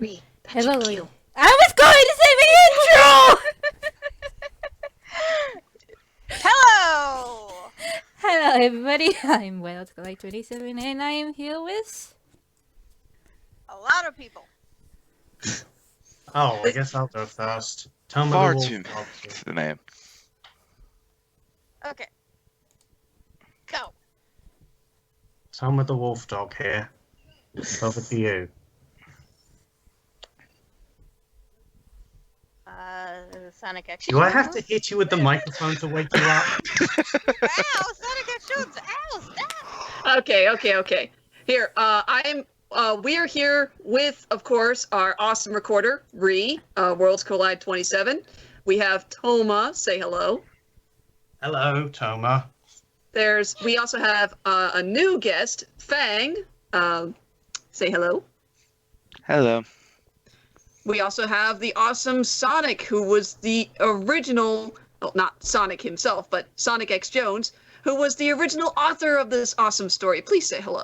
Hello. I was going to say my intro! Hello! Hello, everybody. I'm Wild27, and I am here with... A lot of people. Oh, I guess I'll go first. Tell me Far the too wolf dog. That's the name. Okay. Go. Tell me the wolf dog here. Over to you. Sonic Action. Do I have to hit you with the microphone to wake you up? Ow! Sonic Action! Ow! Stop! Okay. Here, we're here with, of course, our awesome recorder, Ree, Worlds Collide 27. We have Toma, say hello. Hello, Toma. We also have a new guest, Fang, say hello. Hello. We also have the awesome Sonic, who was the original, well, not Sonic himself, but Sonic X Jones, who was the original author of this awesome story. Please say hello.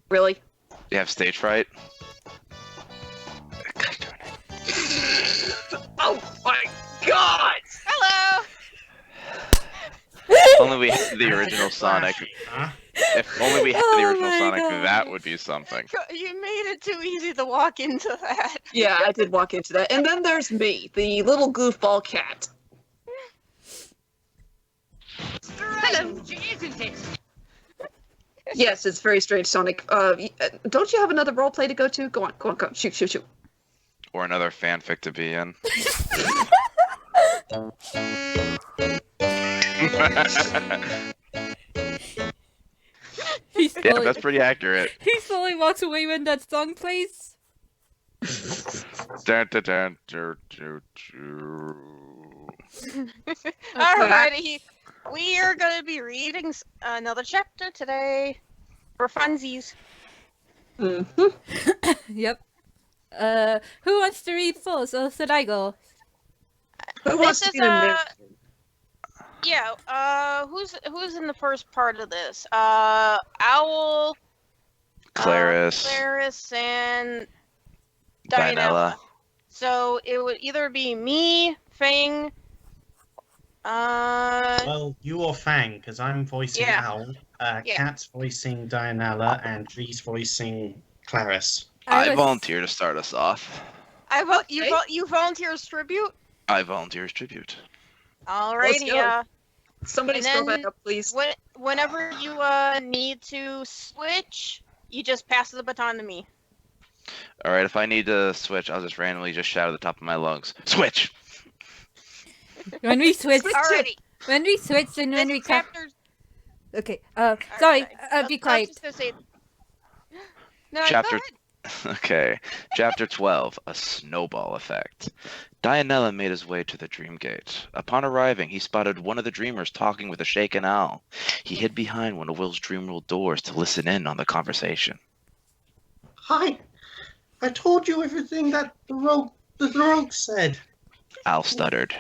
Really? You have stage fright? God darn it. Oh my god! Hello! If only we had the original Sonic. Huh? If only we had the Oh original my Sonic, God. that would be something. You made it too easy to walk into that. Yeah, I did walk into that. And then there's me, the little goofball cat. Strange, isn't it? Yes, it's very strange, Sonic. Don't you have another roleplay to go to? Go on. Shoot. Or another fanfic to be in. He Yeah, slowly, that's pretty accurate. he slowly walks away when that song plays. Dun, dun, dun, dun, dun, dun. Alrighty. We are going to be reading another chapter today. For funsies. Mm-hmm. Yep. Who wants to read first, or should I go? Who wants This to is, be the narrator? Yeah, who's in the first part of this? Owl, Claris, Claris, and Dinella. So it would either be me, Fang, Well, you or Fang, because I'm voicing Yeah. Owl, Yeah. Cat's voicing Dianella, and Tree's voicing Claris. I volunteer to start us off. you volunteer as tribute? I volunteer as tribute. Alrighty, go. Somebody And scroll then back up, please. Whenever you need to switch, you just pass the baton to me. Alright, if I need to switch, I'll just randomly just shout at the top of my lungs. Switch! When we switch, Alrighty. and when we This come... chapter. Okay, sorry, be I was quiet. just gonna say. No, Chapter- go ahead. Okay, Chapter 12, A Snowball Effect. Dianella made his way to the Dream Gate. Upon arriving, he spotted one of the dreamers talking with a shaken owl. He hid behind one of Will's dream world doors to listen in on the conversation. Hi, I told you everything that the rogue said. Owl stuttered.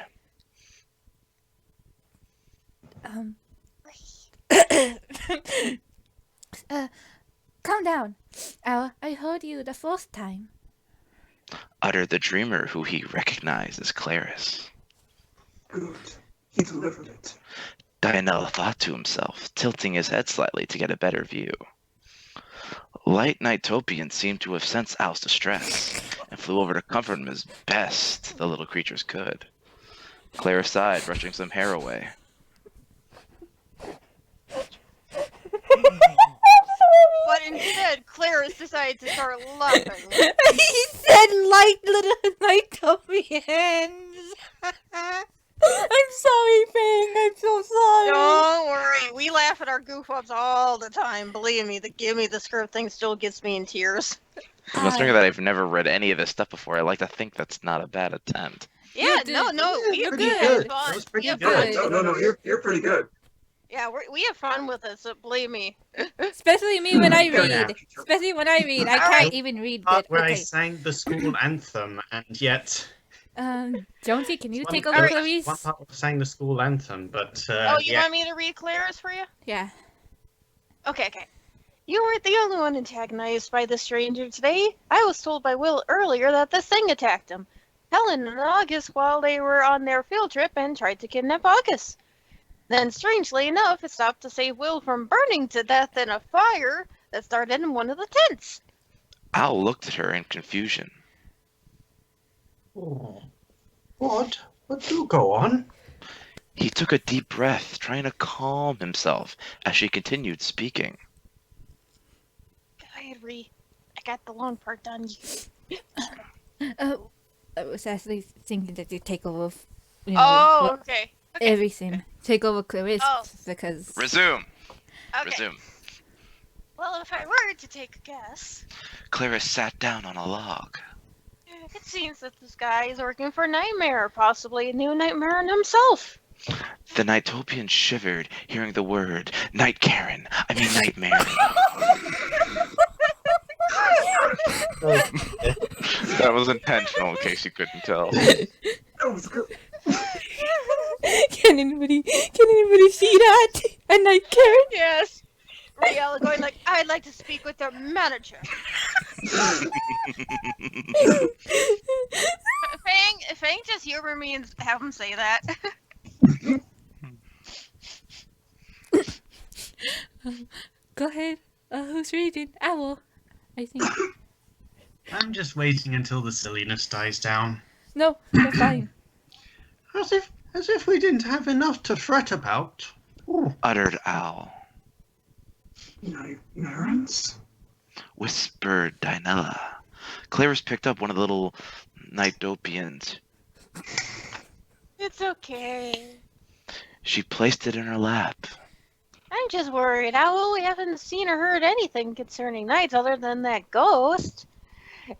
Calm down. I heard you the first time. Uttered the dreamer who he recognized as Claris. Good. He delivered it. Dianella thought to himself, tilting his head slightly to get a better view. Light Nightopian seemed to have sensed Owl's distress, and flew over to comfort him as best the little creatures could. Claris sighed, brushing some hair away. But instead, Claris decided to start laughing. He said light little Nightopians. I'm sorry, Fang. I'm so sorry. Don't worry, we laugh at our goof ups all the time. Believe me, the give me the script thing still gets me in tears. Considering that I've never read any of this stuff before, I like to think that's not a bad attempt. Yeah, You no, did- we you're have good. fun. That was pretty We have good. fun. No, you're pretty good. Yeah, we have fun with it, so believe me. Especially me when I Go now. read. Especially when I read. I All can't right. even read Part it. where I Okay. sang the school anthem, and yet Jonesy, can you One- take All over, right. please? one part was sang the school anthem, but Oh, you yeah. want me to read Claris for you? Yeah. Okay. You weren't the only one antagonized by the stranger today. I was told by Will earlier that this thing attacked him. Helen and August while they were on their field trip and tried to kidnap August. Then, strangely enough, it stopped to save Will from burning to death in a fire that started in one of the tents. Owl looked at her in confusion. Oh. What? But do go on. He took a deep breath, trying to calm himself as she continued speaking. Go ahead, Ree. I got the long part done. I was actually thinking that you take over, Okay. everything. Take over Clarice Oh. because Resume! Okay. Resume. Well, if I were to take a guess, Clarice sat down on a log. it seems that this guy is working for Nightmare, possibly a new Nightmare in himself. The Nightopian shivered, hearing the word Nightmare. That was intentional, in case you couldn't tell. That was good. Can anybody see that? A night Karen? Yes. Riella going like, I'd like to speak with their manager. Fang just humor me and have him say that. Go ahead. Who's reading? Owl, I think. I'm just waiting until the silliness dies down. No, you're fine. As if we didn't have enough to fret about. Ooh. Uttered Owl. Ignorance? Whispered Dinella. Clarice picked up one of the little Nightopians. It's okay. She placed it in her lap. I'm just worried. Owl, we haven't seen or heard anything concerning Knights other than that ghost.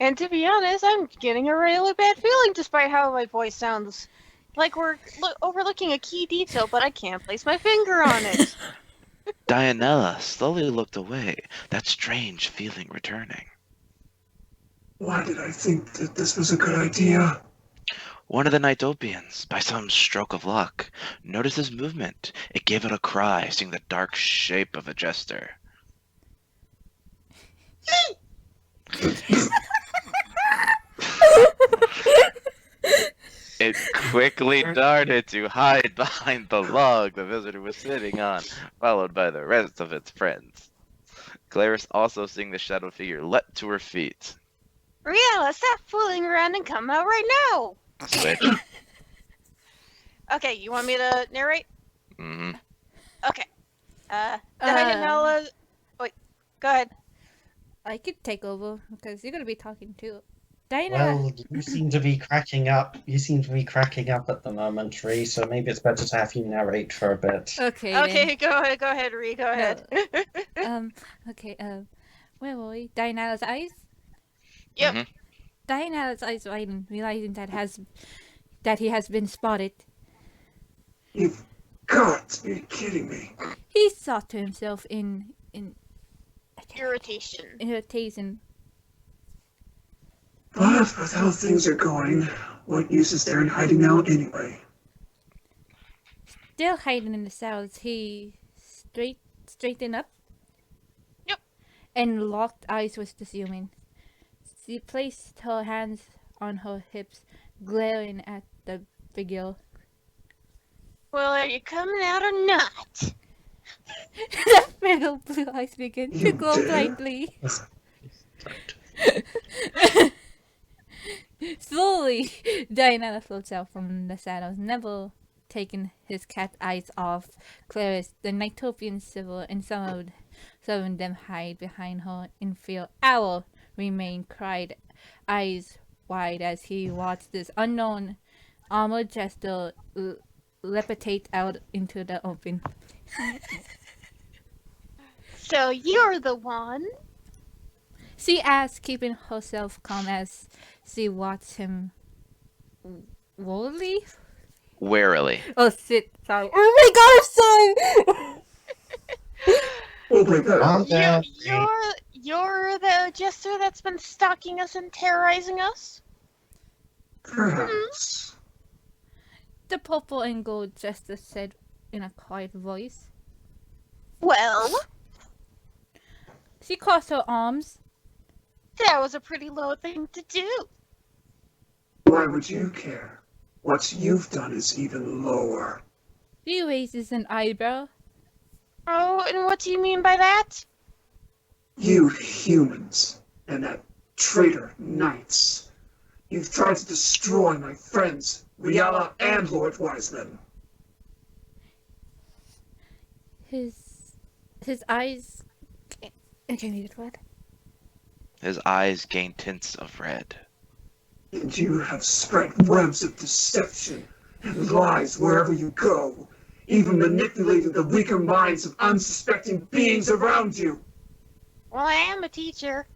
And to be honest, I'm getting a really bad feeling despite how my voice sounds. Like we're overlooking a key detail, but I can't place my finger on it. Dianella slowly looked away, that strange feeling returning. Why did I think that this was a good idea? One of the Nightopians, by some stroke of luck, noticed his movement. It gave out a cry, seeing the dark shape of a jester. It quickly darted to hide behind the log the visitor was sitting on, followed by the rest of its friends. Clarice, also seeing the shadow figure, leapt to her feet. Riella, stop fooling around and come out right now. Switch. Okay, you want me to narrate? Mm-hmm. Okay. Dianella. Wait, go ahead. I could take over because you're gonna be talking too. Diana. Well, you seem to be cracking up. You seem to be cracking up at the moment, Ree, so maybe it's better to have you narrate for a bit. Okay. Okay, go ahead, Ree, go ahead. Okay. Where were we? Diana's eyes. Yep. Mhm. Diana's eyes widen, realizing that he has been spotted. You've got to be kidding me. He thought to himself in Irritation. irritation. But with how things are going, what use is there in hiding out anyway? Still hiding in the cells, he straightened up. Yep. And locked eyes with the human. She placed her hands on her hips, glaring at the figure. Well, are you coming out or not? The little blue eyes begin to You glow dare? brightly. Slowly, Diana floats out from the shadows, never taking his cat eyes off Clarice, the Nightopian civil, and some of them hide behind her in fear. Owl remained cried, eyes wide as he watched this unknown armored jester levitate out into the open. So you're the one? She asked, keeping herself calm as she watched him warily. Warily. Oh shit! Sorry. Oh my god! I'm sorry. Oh my god. Calm down, Ree. You're the jester that's been stalking us and terrorizing us? Perhaps. The purple and gold jester said in a quiet voice. Well, She crossed her arms. That was a pretty low thing to do. Why would you care? What you've done is even lower. She raises an eyebrow. Oh, and what do you mean by that? You humans, and that traitor Knights. You've tried to destroy my friends, Riala and Lord Wiseman. His eyes. Okay, read it what? His eyes gain tints of red. And you have spread webs of deception and lies wherever you go, even manipulating the weaker minds of unsuspecting beings around you. Well, I am a teacher.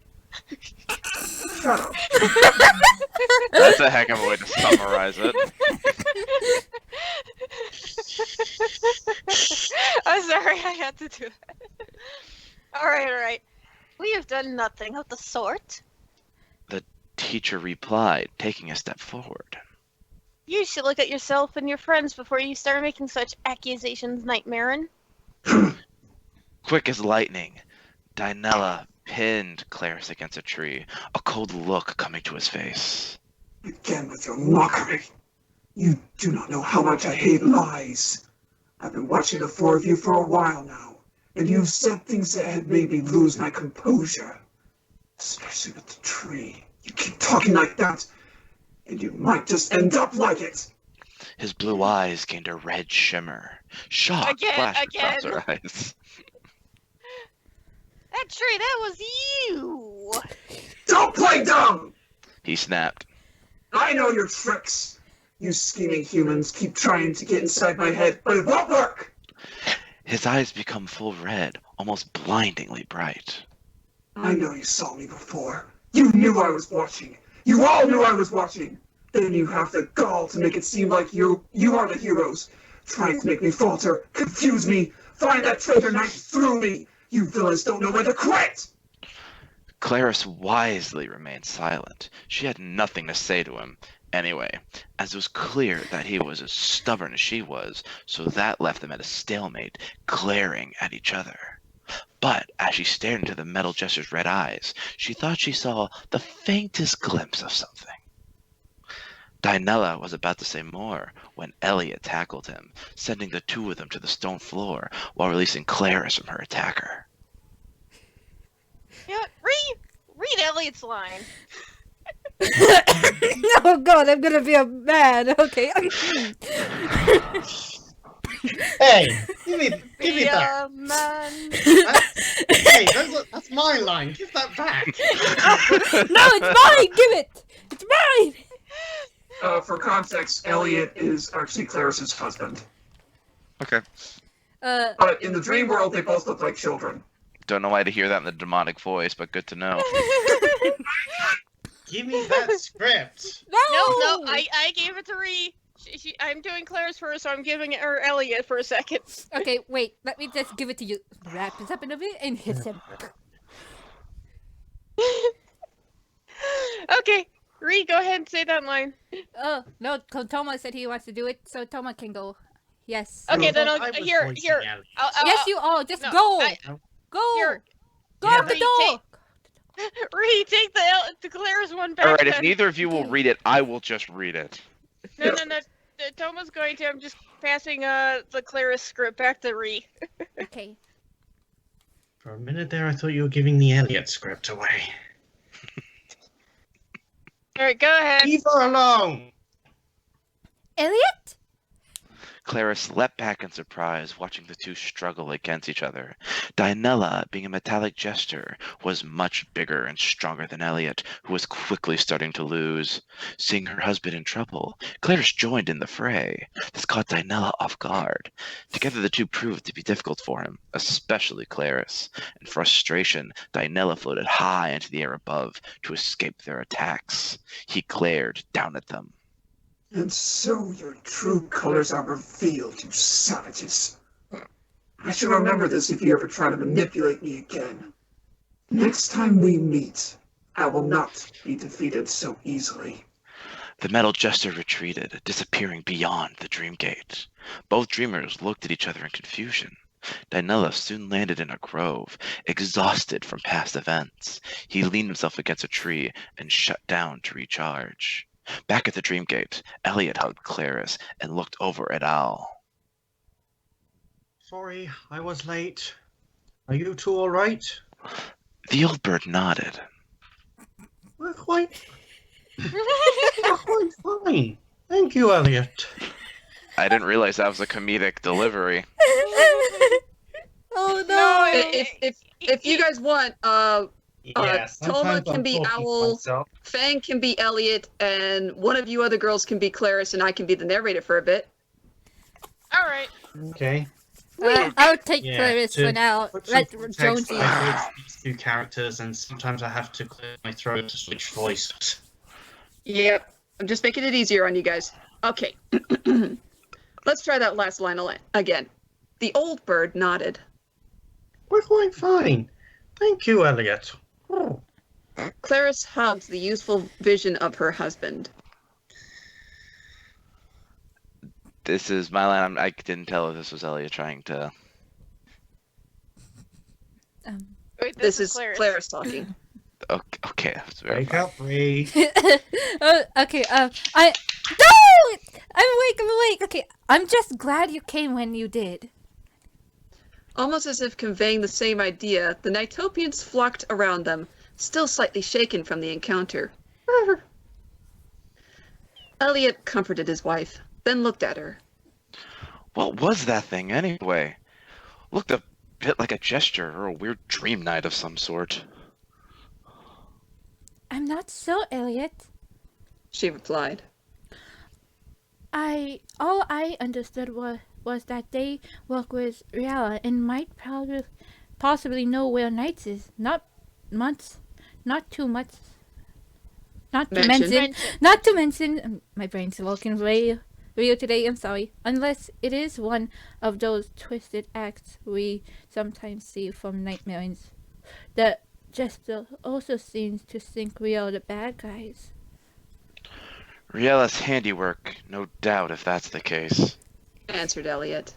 Shut up. That's a heck of a way to summarize it. I'm sorry, I had to do that. Alright. We have done nothing of the sort. The teacher replied, taking a step forward. You should look at yourself and your friends before you start making such accusations, Nightmarin. Quick as lightning, Dinella pinned Claris against a tree, a cold look coming to his face. Again with your mockery. You do not know how much I hate lies. I've been watching the four of you for a while now, and you've said things that have made me lose my composure. Especially with the tree. You keep talking like that, and you might just end up like it. His blue eyes gained a red shimmer. Shock flashed across her eyes. That tree, that was you! Don't play dumb! He snapped. I know your tricks. You scheming humans keep trying to get inside my head, but it won't work! His eyes become full red, almost blindingly bright. I know you saw me before. You knew I was watching. You all knew I was watching. Then you have the gall to make it seem like you are the heroes. Trying to make me falter, confuse me, find that traitor knight through me. You villains don't know when to quit! Claris wisely remained silent. She had nothing to say to him. Anyway, as it was clear that he was as stubborn as she was, so that left them at a stalemate, glaring at each other. But as she stared into the metal jester's red eyes, she thought she saw the faintest glimpse of something. Dinella was about to say more when Elliot tackled him, sending the two of them to the stone floor while releasing Claris from her attacker. Yeah, read Elliot's line. Oh god, I'm gonna be mad. Okay. Hey, give me that. Man. Hey, that's my line. Give that back. No, it's mine. Give it. It's mine. For context, Elliot is actually Claris's husband. Okay. But in the dream world, they both look like children. Don't know why to hear that in the demonic voice, but good to know. Give me that script. No, I gave it to Ree. I'm doing Claire's first, so I'm giving her Elliot for a second. Okay, wait. Let me just give it to you. Wrap this up in a bit and hit him. Okay, Ree, go ahead and say that line. Oh no, Toma said he wants to do it, so Toma can go. Yes. Okay, then I was here. voicing Elliot. Yes, you all. Just no, go. Go. Here. Go Yeah. out the door. Ree, take the Claire's one back. Alright, if then. neither of you will read it, I will just read it. No. Toma's going to. I'm just passing the Claire's script back to Ree. Okay. For a minute there, I thought you were giving the Elliot script away. All right, go ahead. Leave her alone. Elliot? Claris leapt back in surprise, watching the two struggle against each other. Dinella, being a metallic jester, was much bigger and stronger than Elliot, who was quickly starting to lose. Seeing her husband in trouble, Claris joined in the fray. This caught Dinella off guard. Together the two proved to be difficult for him, especially Claris. In frustration, Dinella floated high into the air above to escape their attacks. He glared down at them. And so your true colors are revealed, you savages. I shall remember this if you ever try to manipulate me again. Next time we meet, I will not be defeated so easily. The metal jester retreated, disappearing beyond the dream gate. Both dreamers looked at each other in confusion. Dinella soon landed in a grove, exhausted from past events. He leaned himself against a tree and shut down to recharge. Back at the Dreamgate, Elliot hugged Clarice and looked over at Al. Sorry, I was late. Are you two all right? The old bird nodded. We're quite fine. Thank you, Elliot. I didn't realize that was a comedic delivery. Oh no! No, If you guys want, Yeah, Toma sometimes can I'm be talking to Owl. myself. Fang can be Elliot, and one of you other girls can be Clarice, and I can be the narrator for a bit. All right. Okay. I'll take Yeah, Clarice to for now. put some Let context, Jonesy. I voice these two characters, and sometimes I have to clear my throat to switch voices. Yep, I'm just making it easier on you guys. Okay, let's try that last line again. The old bird nodded. We're quite fine. Thank you, Elliot. Oh, Clarice hugged the youthful vision of her husband. This is my line. I didn't tell if this was Elliot trying to. Wait, This is Clarice. Clarice talking. Okay, that's very Wake fine. up, Bree. Okay. No! I'm awake. Okay, I'm just glad you came when you did. Almost as if conveying the same idea, the Nighttopians flocked around them, still slightly shaken from the encounter. Elliot comforted his wife, then looked at her. What was that thing anyway? Looked a bit like a gesture or a weird dream night of some sort. I'm not so, Elliot. She replied. All I understood was that they work with Riala and might possibly know where Knights is. Not too much. Not to Mention. mention, my brain's working real today, I'm sorry. Unless it is one of those twisted acts we sometimes see from nightmares. The Jester also seems to think we are the bad guys. Riella's handiwork, no doubt, if that's the case. Answered Elliot.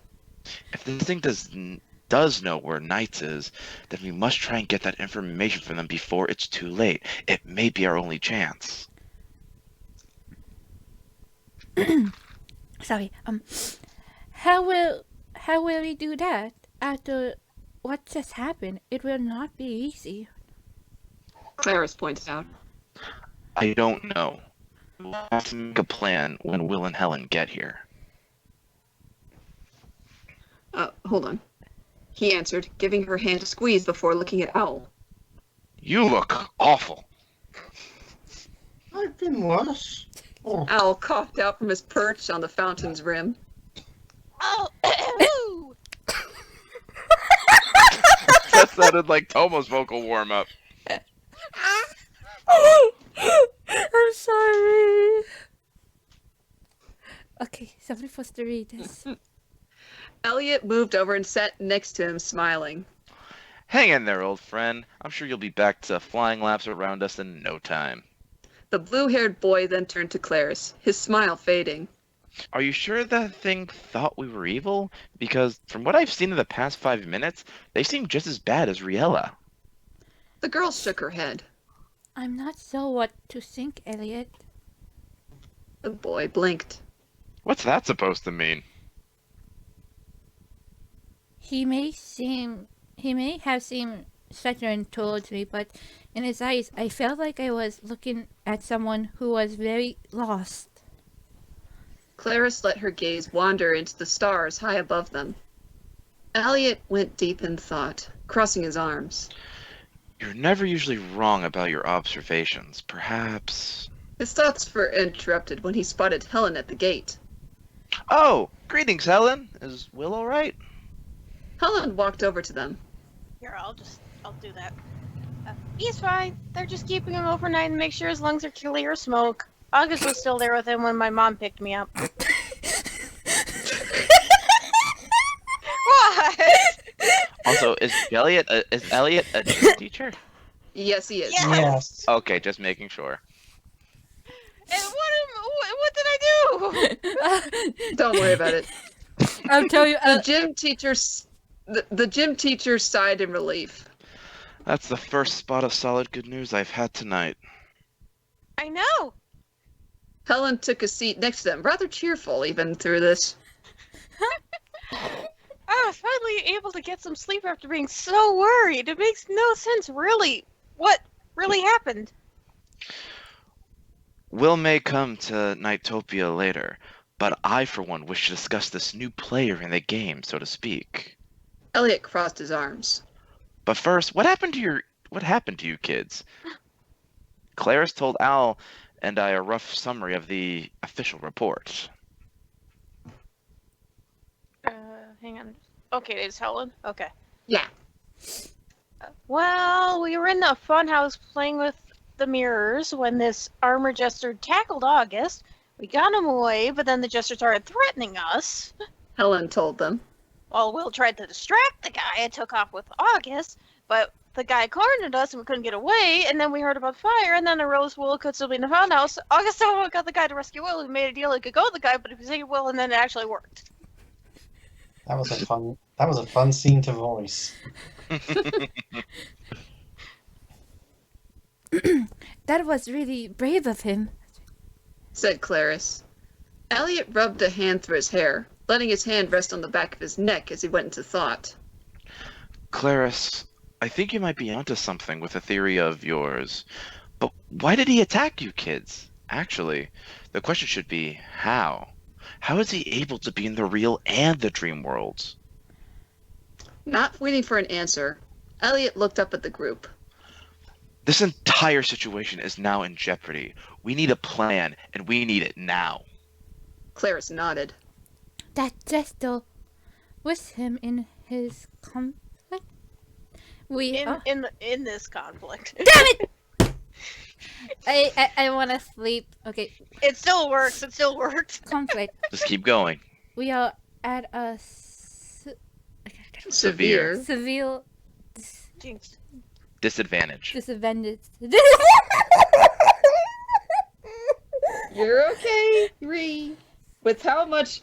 If this thing does know where Knights is, then we must try and get that information from them before it's too late. It may be our only chance. Sorry. How will we do that after what just happened? It will not be easy. Clarice pointed out. I don't know. We'll have to make a plan when Will and Helen get here. Hold on. He answered, giving her hand a squeeze before looking at Owl. You look awful. I've been worse. Oh, Owl coughed out from his perch on the fountain's rim. Oh, That sounded like Tomo's vocal warm-up. I'm sorry. Okay, somebody supposed to read this. Elliot moved over and sat next to him, smiling. Hang in there, old friend. I'm sure you'll be back to flying laps around us in no time. The blue-haired boy then turned to Clarice, his smile fading. Are you sure that thing thought we were evil? Because from what I've seen in the past 5 minutes, they seem just as bad as Riella. The girl shook her head. I'm not sure what to think, Elliot. The boy blinked. What's that supposed to mean? He may have seemed stubborn towards me, but in his eyes, I felt like I was looking at someone who was very lost. Clarice let her gaze wander into the stars high above them. Elliot went deep in thought, crossing his arms. You're never usually wrong about your observations. Perhaps... His thoughts were interrupted when he spotted Helen at the gate. Oh! Greetings, Helen! Is Will alright? Helen walked over to them. here, I'll do that. He's fine. They're just keeping him overnight and make sure his lungs are clear of smoke. August was still there with him when my mom picked me up. What? Also, is Elliot a gym teacher? Yes, he is. Yeah. Yes. Okay, just making sure. And what did I do? Don't worry about it. I'll tell you. The gym teacher The gym teacher sighed in relief. That's the first spot of solid good news I've had tonight. I know. Helen took a seat next to them, rather cheerful even through this. I was finally able to get some sleep after being so worried. It makes no sense, really. What really happened? Will may come to Nightopia later, but I, for one, wish to discuss this new player in the game, so to speak. Elliot crossed his arms. But first, what happened to you kids? Claris told Al and I a rough summary of the official report. Hang on. Okay, it's Helen. Okay. Yeah. Well, we were in the funhouse playing with the mirrors when this armor jester tackled August. We got him away, but then the jester started threatening us. Helen told them. Well, Will tried to distract the guy and took off with August, but the guy cornered us and we couldn't get away, and then we heard about fire, and then arose Will could still be in the funhouse. August somehow got the guy to rescue Will. He made a deal he could go with the guy, but he saved Will, and then it actually worked. That was a fun scene to voice. That was really brave of him. Said Claris. Elliot rubbed a hand through his hair, letting his hand rest on the back of his neck as he went into thought. Claris, I think you might be onto something with a theory of yours. But why did he attack you kids? Actually, the question should be, how? How is he able to be in the real and the dream worlds? Not waiting for an answer, Elliot looked up at the group. This entire situation is now in jeopardy. We need a plan, and we need it now. Claris nodded. That Gesto was him in his conflict. In this conflict. Damn it! I want to sleep. Okay, It still works. It still worked. conflict. Just keep going. We are at a Severe. severe Jinx. Disadvantage. disadvantage. You're okay, Ree. With how much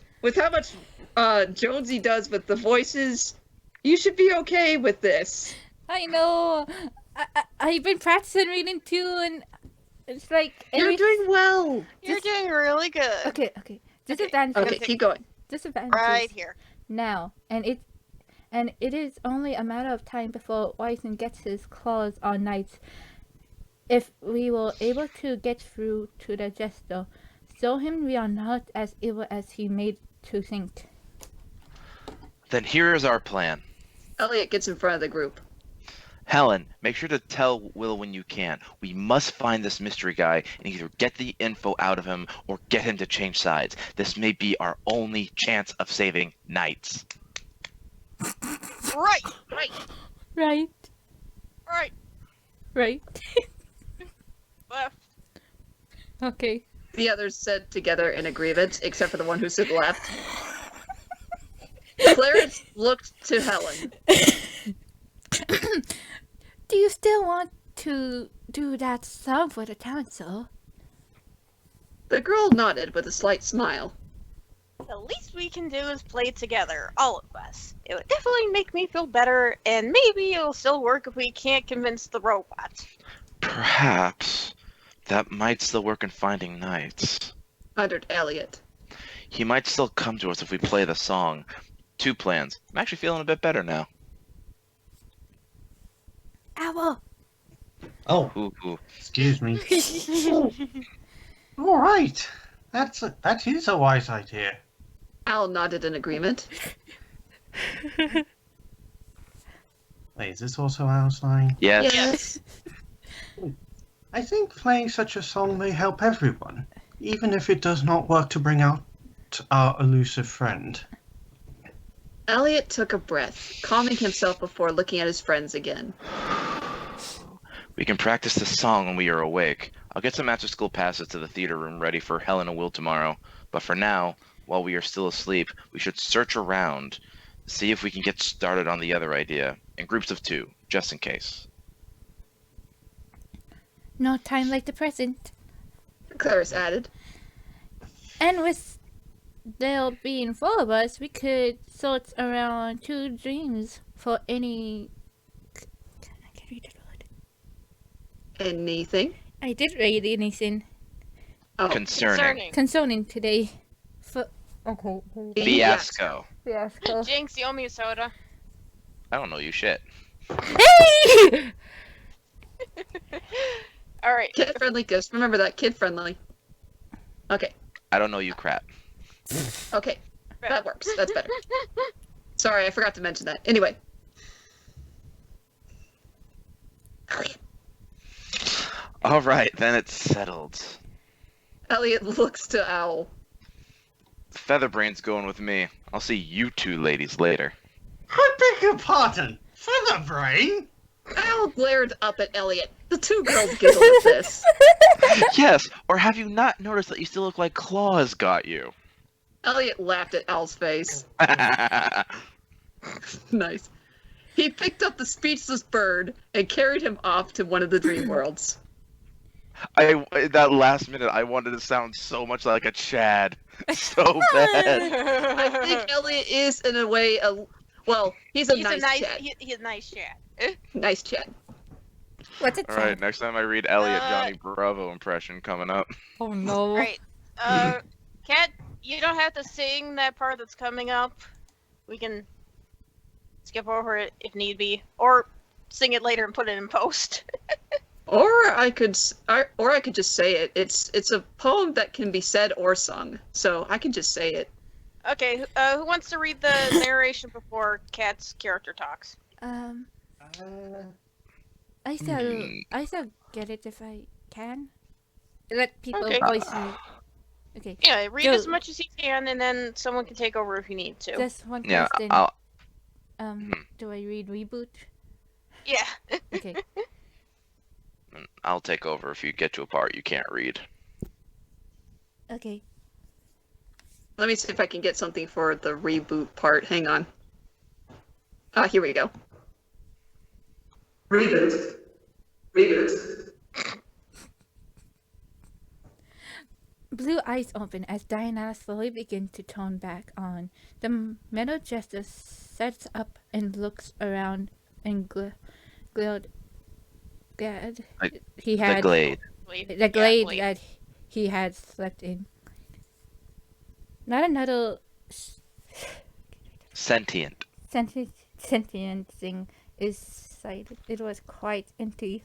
Jonesy does with the voices, you should be okay with this. I know. I've been practicing reading too, and it's like You're doing well. You're doing really good. Okay. Disadvantage. Okay, keep going. Disadvantage. Right here. Now, and it is only a matter of time before Wyson gets his claws on Knights. If we were able to get through to the Jester, show him we are not as evil as he made to think. Then here is our plan. Elliot gets in front of the group. Helen, make sure to tell Will when you can. We must find this mystery guy and either get the info out of him or get him to change sides. This may be our only chance of saving Knights. Right. Left. Okay. The others said together in agreement, except for the one who said left. Clarence looked to Helen. Do you still want to do that song for the council? The girl nodded with a slight smile. The least we can do is play together, all of us. It would definitely make me feel better, and maybe it'll still work if we can't convince the robot. Perhaps that might still work in finding Knights. Uttered Elliot. He might still come to us if we play the song. 2 plans. I'm actually feeling a bit better now. Owl! Oh, Ooh. Excuse me. All right. That is a wise idea. Al nodded in agreement. Wait, is this also Al's line? Yes. I think playing such a song may help everyone, even if it does not work to bring out our elusive friend. Elliot took a breath, calming himself before looking at his friends again. We can practice the song when we are awake. I'll get some after school passes to the theater room ready for Helen and Will tomorrow. But for now, while we are still asleep, we should search around, see if we can get started on the other idea, in groups of 2, just in case. No time like the present. Clarice added. And with there being 4 of us, we could sort around 2 dreams for any. I can't read that word. Anything? I did read anything Oh, concerning today. For okay. Fiasco. Fiasco. Jinx, you owe me a soda. I don't know you shit. Hey! All right. Kid friendly gifts. Remember that, kid friendly. Okay. I don't know you crap. Okay. That works. That's better. Sorry, I forgot to mention that. Anyway. All right, then it's settled. Elliot looks to Owl. Featherbrain's going with me. I'll see you 2 ladies later. I beg your pardon. Featherbrain? Owl glared up at Elliot. The 2 girls giggled at this. Yes, or have you not noticed that you still look like Claws got you? Elliot laughed at Owl's face. Nice. He picked up the speechless bird and carried him off to one of the dream worlds. That last minute, I wanted to sound so much like a Chad. So bad. I think Elliot is, in a way, he's a nice Chad. He's a nice Chad. Nice Chad. What's it? All right, next time I read Elliot Johnny Bravo impression coming up. Oh no. Right. Kat, you don't have to sing that part that's coming up. We can skip over it if need be, or sing it later and put it in post. Or I could just say it. It's a poem that can be said or sung, so I can just say it. Okay. Who wants to read the narration before Kat's character talks? I shall get it if I can. Let people Okay. voice me. Okay. Yeah, read Go. as much as you can, and then someone can take over if you need to. Just one Yeah, question. I'll. Do I read reboot? Yeah. Okay. I'll take over if you get to a part you can't read. Okay. Let me see if I can get something for the reboot part. Hang on. Here we go. Reboot. Reboot. Blue eyes open as Diana slowly begins to tone back on. The metal jester sets up and looks around and glad he had The glade. the glade that he had slept in. Not another Sentient. sentient thing is sighted. It was quite empty.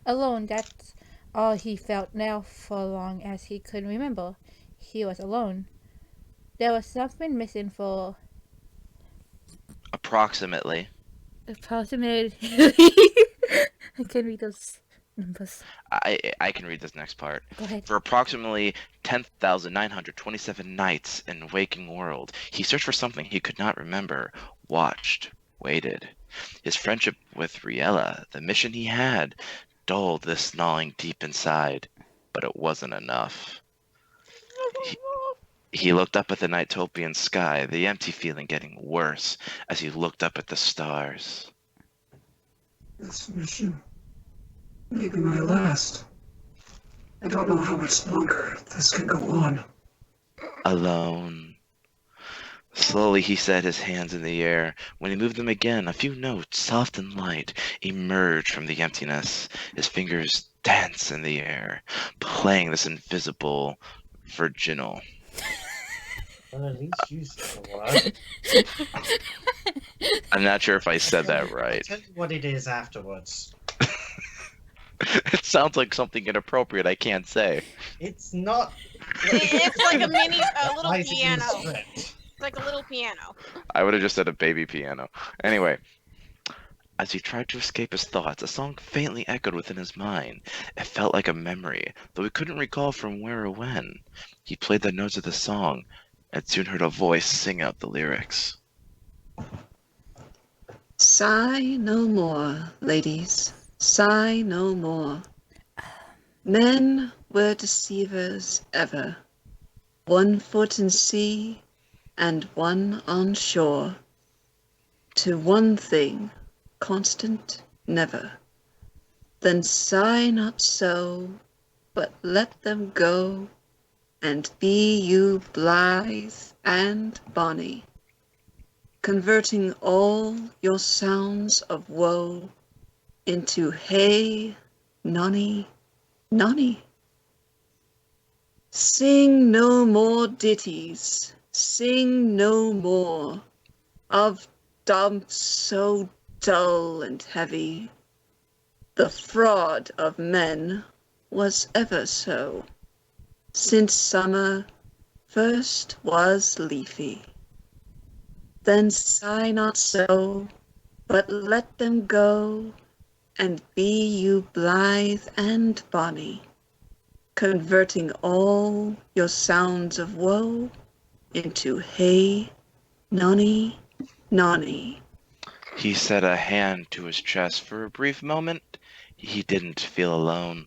Alone, that's all he felt now for long as he could remember. He was alone. There was something missing for Approximately. approximately. I can read those numbers. I can read this next part. Go ahead. For approximately 10,927 nights in waking world, he searched for something he could not remember, watched, waited. His friendship with Riella, the mission he had, dulled this gnawing deep inside, but it wasn't enough. He looked up at the Nightopian sky, the empty feeling getting worse as he looked up at the stars. This mission may be my last. I don't know how much longer this can go on. Alone. Slowly he set his hands in the air. When he moved them again, a few notes, soft and light, emerged from the emptiness. His fingers danced in the air, playing this invisible virginal. Well, at least use the word. I'm not sure if I said that I'll right. tell you what it is afterwards. It sounds like something inappropriate I can't say. It's not. It's like a little Lies in the piano. script. It's like a little piano. I would have just said a baby piano. Anyway, as he tried to escape his thoughts, a song faintly echoed within his mind. It felt like a memory, though he couldn't recall from where or when. He played the notes of the song, and soon heard a voice sing out the lyrics. Sigh no more, ladies, sigh no more. Men were deceivers ever, 1 foot in sea and 1 on shore. To one thing, constant never. Then sigh not so, but let them go and be you blithe and bonny, converting all your sounds of woe into hey, nonny, nonny. Sing no more ditties, sing no more of dumps so dull and heavy. The fraud of men was ever so, since summer first was leafy. Then sigh not so, but let them go, and be you blithe and bonny, converting all your sounds of woe into hey, nonny, nonny. He set a hand to his chest. For a brief moment, he didn't feel alone.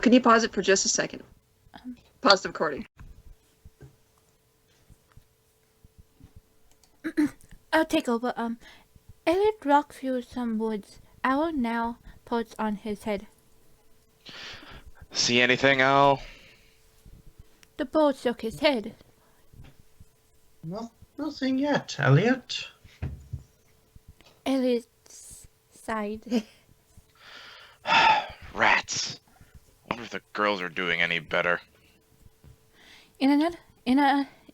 Can you pause it for just a second? Pause the recording. I'll take over. Elliot walked through some woods. Owl now puts on his head. See anything, Al? The bull shook his head. Nothing yet, Elliot. Elliot sighed. Rats. Wonder if the girls are doing any better. In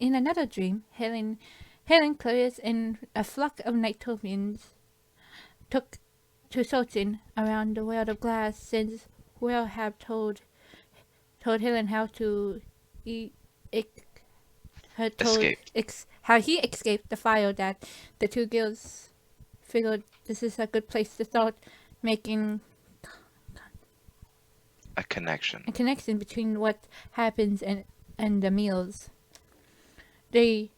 another dream, Helen, Clarice, and a flock of Nightopians took to searching around the world of glass, since Will had told Helen how to how he escaped the fire. That the two girls figured this is a good place to start making A connection. a connection between what happens and the meals. They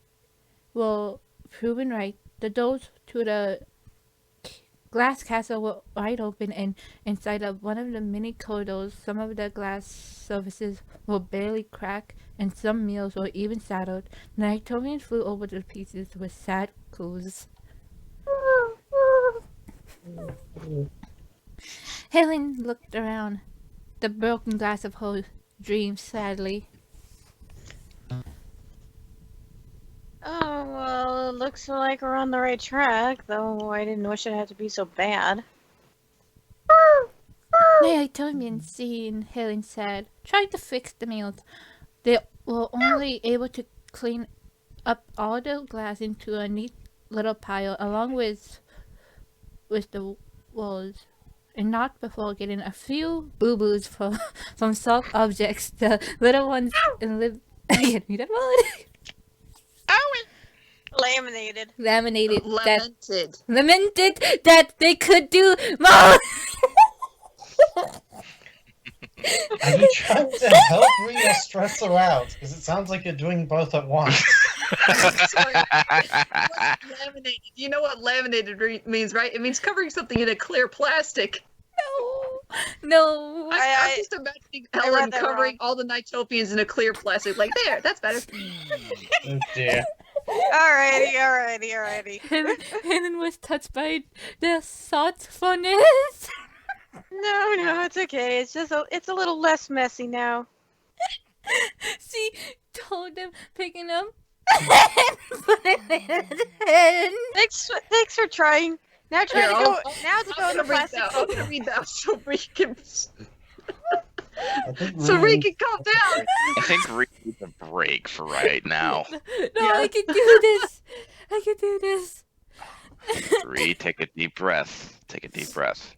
were proven right. The doors to the glass castle were wide open, and inside of one of the many corridors, some of the glass surfaces were barely cracked, and some meals were even shattered. The Nightopians flew over the pieces with sad coos. Helen looked around the broken glass of her dreams sadly. Oh, well, it looks like we're on the right track, though I didn't wish it had to be so bad. Nightopians, seeing Helen sad, tried to fix the meals. They were only able to clean up all the glass into a neat little pile, along with the walls, and not before getting a few boo-boos from soft objects. The little ones read that word? Laminated. Lamented Lamented. that they could do more. Are you trying to help Rhea stress her out? Because it sounds like you're doing both at once. Sorry. Laminated. You know what laminated means, right? It means covering something in a clear plastic. No. I'm just imagining I Helen read that covering wrong. all the Nightopians in a clear plastic. Like, there, that's better. Oh dear. Alrighty. Helen was touched by their thoughtfulness. No, it's okay. It's just it's a little less messy now. She told them, picking up and putting it in his head. Thanks for trying. Now try Here, to I'll- go. Now to go in the I'm gonna plastic. read that so we can So calm down. I think Reed needs a break for right now. No, Yeah. I can do this. I can do this. Reed, take a deep breath. Take a deep breath.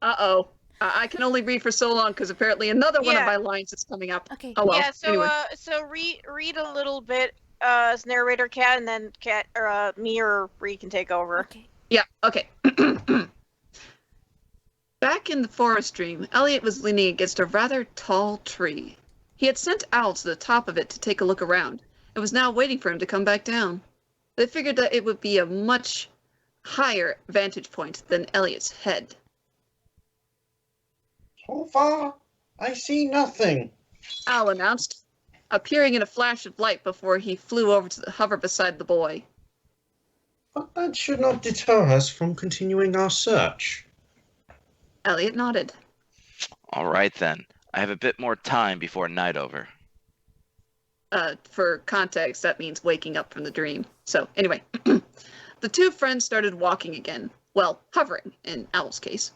Uh-oh. I can only read for so long because apparently another one of Yeah. my lines is coming up. Okay. Oh well. Yeah. So Anyway. so read a little bit as narrator, Cat, and then Cat or me or Reed can take over. Okay. Yeah, okay. Back in the forest dream, Elliot was leaning against a rather tall tree. He had sent Owl to the top of it to take a look around, and was now waiting for him to come back down. They figured that it would be a much higher vantage point than Elliot's head. So far, I see nothing. Owl announced, appearing in a flash of light before he flew over to hover beside the boy. But that should not deter us from continuing our search. Elliot nodded. All right then. I have a bit more time before night over. For context, that means waking up from the dream. So, anyway, the two friends started walking again. Well, hovering, in Owl's case.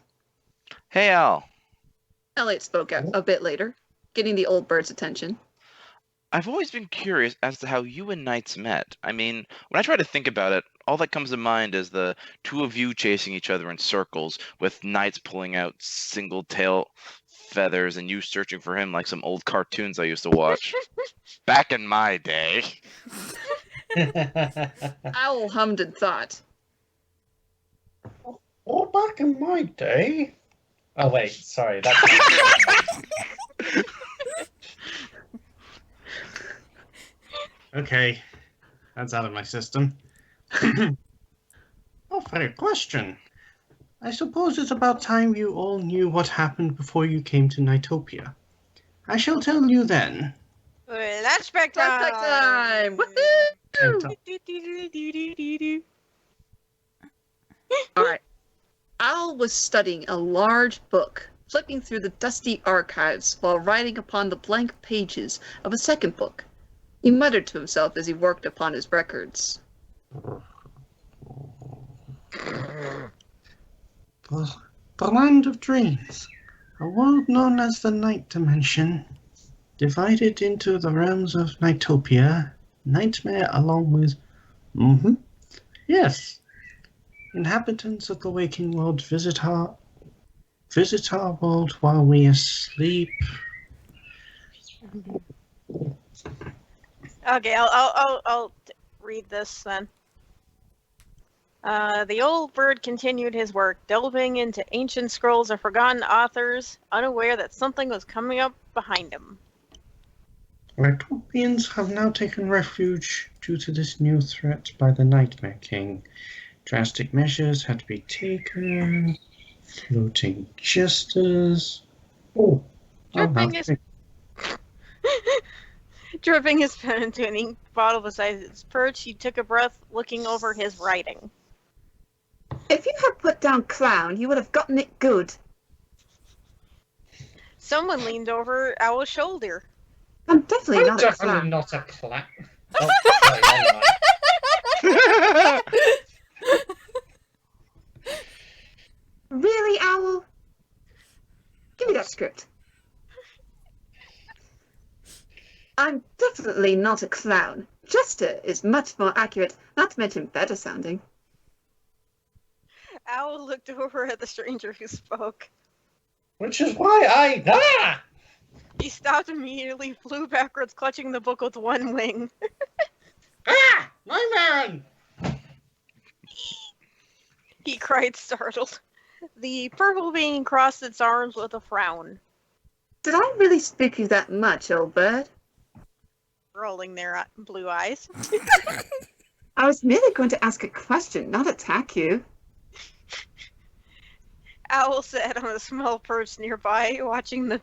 Hey, Al. Elliot spoke out a bit later, getting the old bird's attention. I've always been curious as to how you and Knights met. I mean, when I try to think about it, all that comes to mind is the two of you chasing each other in circles, with Knights pulling out single tail feathers and you searching for him like some old cartoons I used to watch. Back in my day. Owl hummed and thought. Oh, back in my day. Oh wait, sorry. That's Okay, that's out of my system. Oh, fair question. I suppose it's about time you all knew what happened before you came to Nightopia. I shall tell you then. Flashback Flashback time! Woohoo! Alright. Owl was studying a large book, flipping through the dusty archives while writing upon the blank pages of a second book. He muttered to himself as he worked upon his records. The Land of Dreams, a world known as the Night Dimension, divided into the realms of Nightopia, Nightmare along with... Yes. Inhabitants of the waking world visit our world while we are asleep. Okay, I'll read this then. The old bird continued his work, delving into ancient scrolls of forgotten authors, unaware that something was coming up behind him. Nighttopians have now taken refuge due to this new threat by the Nightmare King. Drastic measures had to be taken. Floating jesters. Dripping his pen into an ink bottle beside his perch, he took a breath, looking over his writing. If you had put down clown, you would have gotten it good. Someone leaned over Owl's shoulder. I'm definitely not a definitely clown. not a clown. Oh, sorry, never mind. Really, Owl? Give me that script. I'm definitely not a clown. Jester is much more accurate, not to mention better sounding. Owl looked over at the stranger who spoke. Which is why He stopped immediately, flew backwards, clutching the book with one wing. My man! He cried, startled. The purple being crossed its arms with a frown, Did I really spook you that much, old bird? rolling their blue eyes. I was merely going to ask a question, not attack you. Owl sat on a small perch nearby, watching them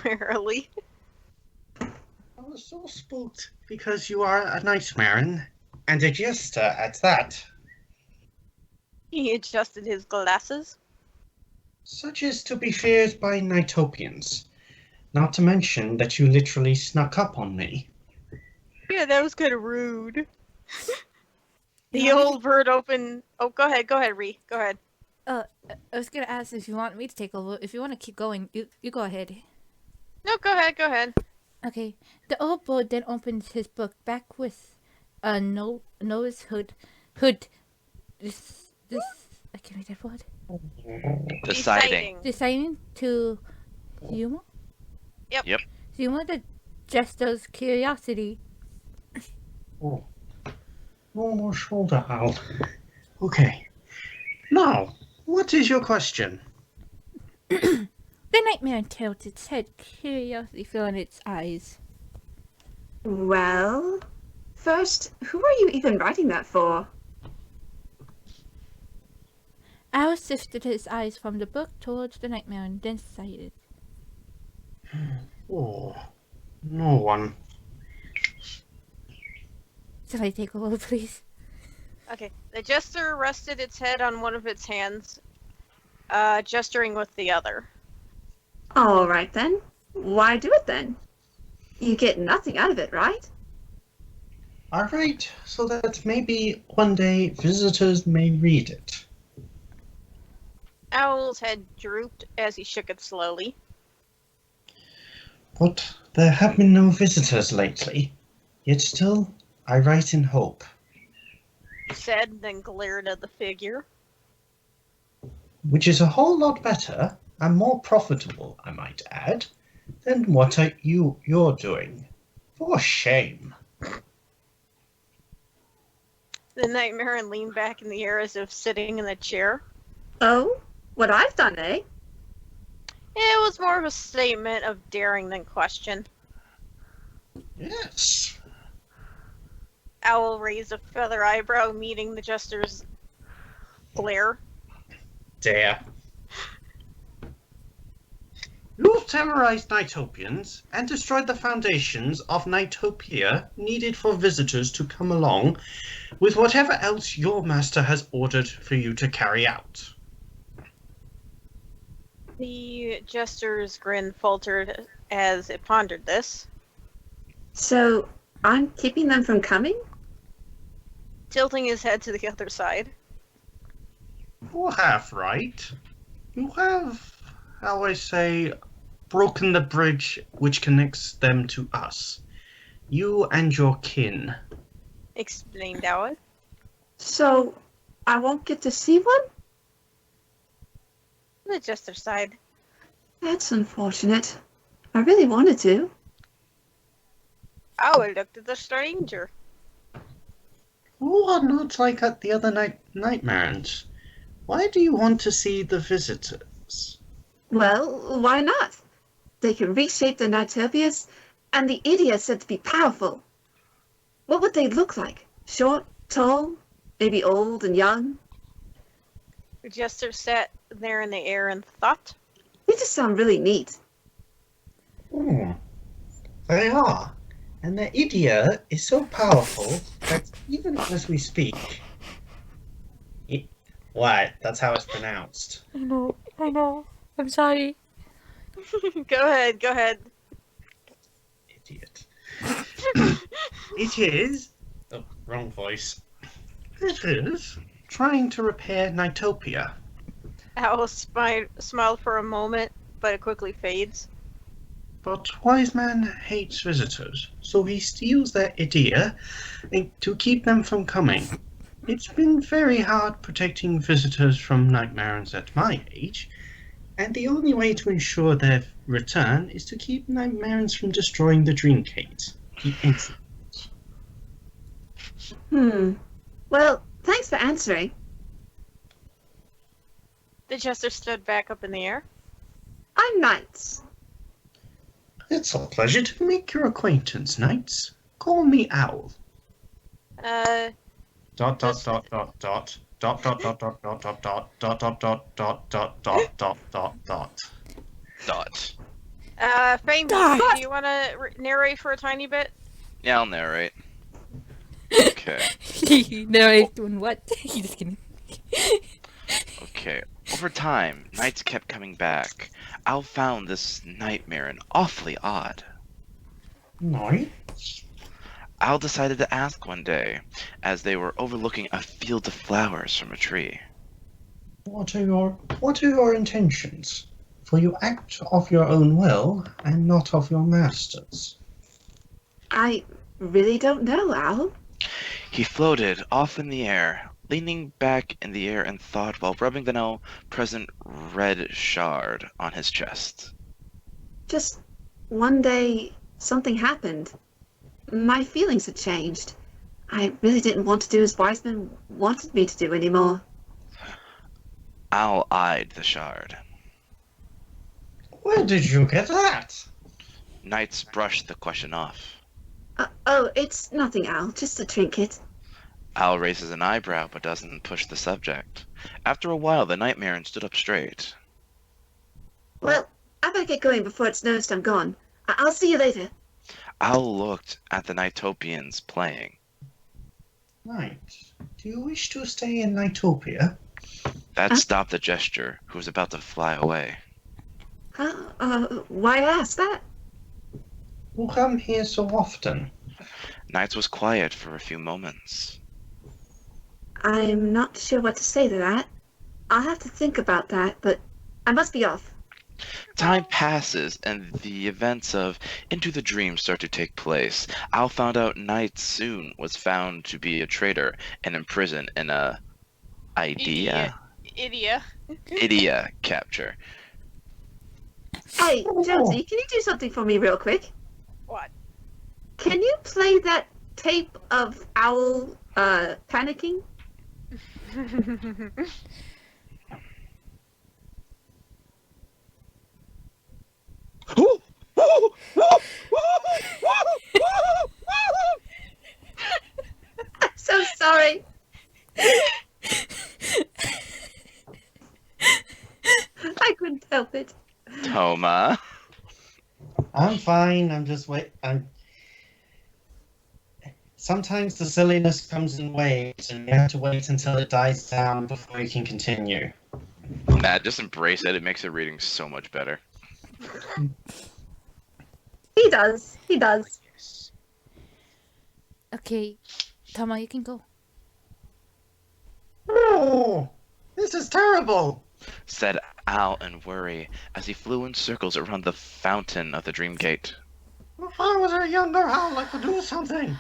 merrily. I was so spooked because you are a Nightmare. And a jester at that. He adjusted his glasses. Such is to be feared by Nighttopians. Not to mention that you literally snuck up on me. Yeah, that was kind of rude. The old bird opened... Oh, go ahead, Ree. Go ahead. I was gonna ask if you want me to take over. If you want to keep going, you go ahead. No, go ahead. Okay. The old bird then opens his book back with a nose hood. This I can't read that word. Deciding. Deciding to humor. Yep. Humor the jester's curiosity. Oh. No more shoulder, Owl. Okay. Now, what is your question? The nightmare tilts its head, curiosity filling its eyes. Well, first, who are you even writing that for? Owl shifted his eyes from the book towards the nightmare and then decided. Oh, no one. Shall I take over, please? Okay. The jester rested its head on one of its hands, gesturing with the other. All right then. Why do it then? You get nothing out of it, right? Alright, so that maybe one day visitors may read it. Owl's head drooped as he shook it slowly. But there have been no visitors lately. Yet still, I write in hope. He said, then glared at the figure. Which is a whole lot better, and more profitable, I might add, than what you're doing. For shame. The Nightmare leaned back in the air as if sitting in the chair. Oh, what I've done, eh? It was more of a statement of daring than question. Yes. Owl raised a feather eyebrow, meeting the Jester's glare. Dare. You've terrorized Nighttopians and destroyed the foundations of Nightopia needed for visitors to come along with whatever else your master has ordered for you to carry out. The Jester's grin faltered as it pondered this. So, I'm keeping them from coming? Tilting his head to the other side. You're half right. You have, how I say, broken the bridge which connects them to us. You and your kin. Explained Owl. So, I won't get to see one? The Jester sighed. That's unfortunate. I really wanted to. Owl looked at the stranger. You are not like at the other nightmares. Why do you want to see the visitors? Well, why not? They can reshape the Nighttopias, and the idiot said to be powerful. What would they look like? Short, tall, maybe old and young? The Jester sat there in the air and thought. They just sound really neat. They are. And their idiot is so powerful that even as we speak... What? That's how it's pronounced. I know. I'm sorry. Go ahead. Idiot. It is... Oh, wrong voice. It is trying to repair Nightopia. Owl smiled for a moment, but it quickly fades. But Wise Man hates visitors, so he steals their idea to keep them from coming. It's been very hard protecting visitors from nightmares at my age, and the only way to ensure their return is to keep nightmares from destroying the Dreamcade. The incident. Well, thanks for answering. The Jester stood back up in the air. I'm Knights. It's a pleasure to make your acquaintance, Knights. Call me Owl. Dot dot dot dot dot dot dot dot dot dot dot dot dot dot dot dot dot dot dot. Fang, Dot. do you want to narrate for a tiny bit? Yeah, I'll narrate. Okay. He narrates doing what? He just kidding. Okay. Over time, nights kept coming back. Al found this nightmare awfully odd. Night? Al decided to ask one day, as they were overlooking a field of flowers from a tree. What are your intentions? For you act of your own will and not of your master's. I really don't know, Owl. He floated off in the air, leaning back in the air in thought while rubbing the now present red shard on his chest. Just one day, something happened. My feelings had changed. I really didn't want to do as Wiseman wanted me to do anymore. Al eyed the shard. Where did you get that? Knights brushed the question off. Oh, it's nothing, Al. Just a trinket. Al raises an eyebrow but doesn't push the subject. After a while, the nightmare stood up straight. Well, I better get going before it's noticed I'm gone. I'll see you later. Al looked at the Nightopians playing. Right. Do you wish to stay in Nightopia? That stopped the gesture, who was about to fly away. Why ask that? who come here so often? Knights was quiet for a few moments. I'm not sure what to say to that. I'll have to think about that, but I must be off. Time passes, and the events of Into the Dream start to take place. Al found out Knight soon was found to be a traitor and imprisoned in a idea capture. Hey, Jonesy, can you do something for me real quick? What? Can you play that tape of Owl panicking? I'm so sorry. I couldn't help it. Toma. I'm fine. I'm just wait. Sometimes the silliness comes in waves, and you have to wait until it dies down before you can continue. Matt, just embrace it. It makes the reading so much better. He does. He does. Okay, Tama, you can go. Oh, this is terrible. Said Al in worry as he flew in circles around the fountain of the Dream Gate. If I was a younger owl, I could do something.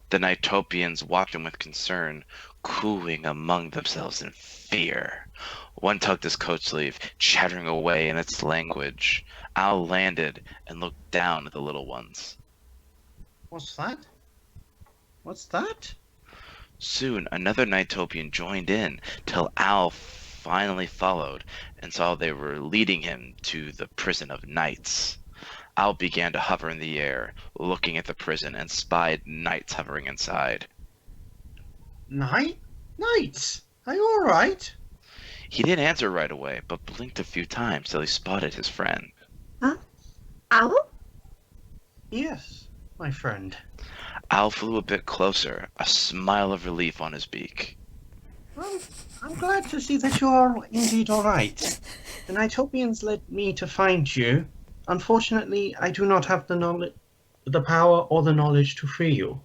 The Nightopians watched him with concern, cooing among themselves in fear. One tugged his coat sleeve, chattering away in its language. Al landed and looked down at the little ones. What's that? What's that? Soon another Nightopian joined in, till Al finally followed and saw they were leading him to the prison of Knights. Al began to hover in the air, looking at the prison, and spied Knights hovering inside. Knights, are you all right? He didn't answer right away, but blinked a few times till he spotted his friend. Owl? Yes, my friend. Al flew a bit closer, a smile of relief on his beak. Well, I'm glad to see that you are indeed all right. The Nightopians led me to find you. Unfortunately, I do not have the power or the knowledge to free you.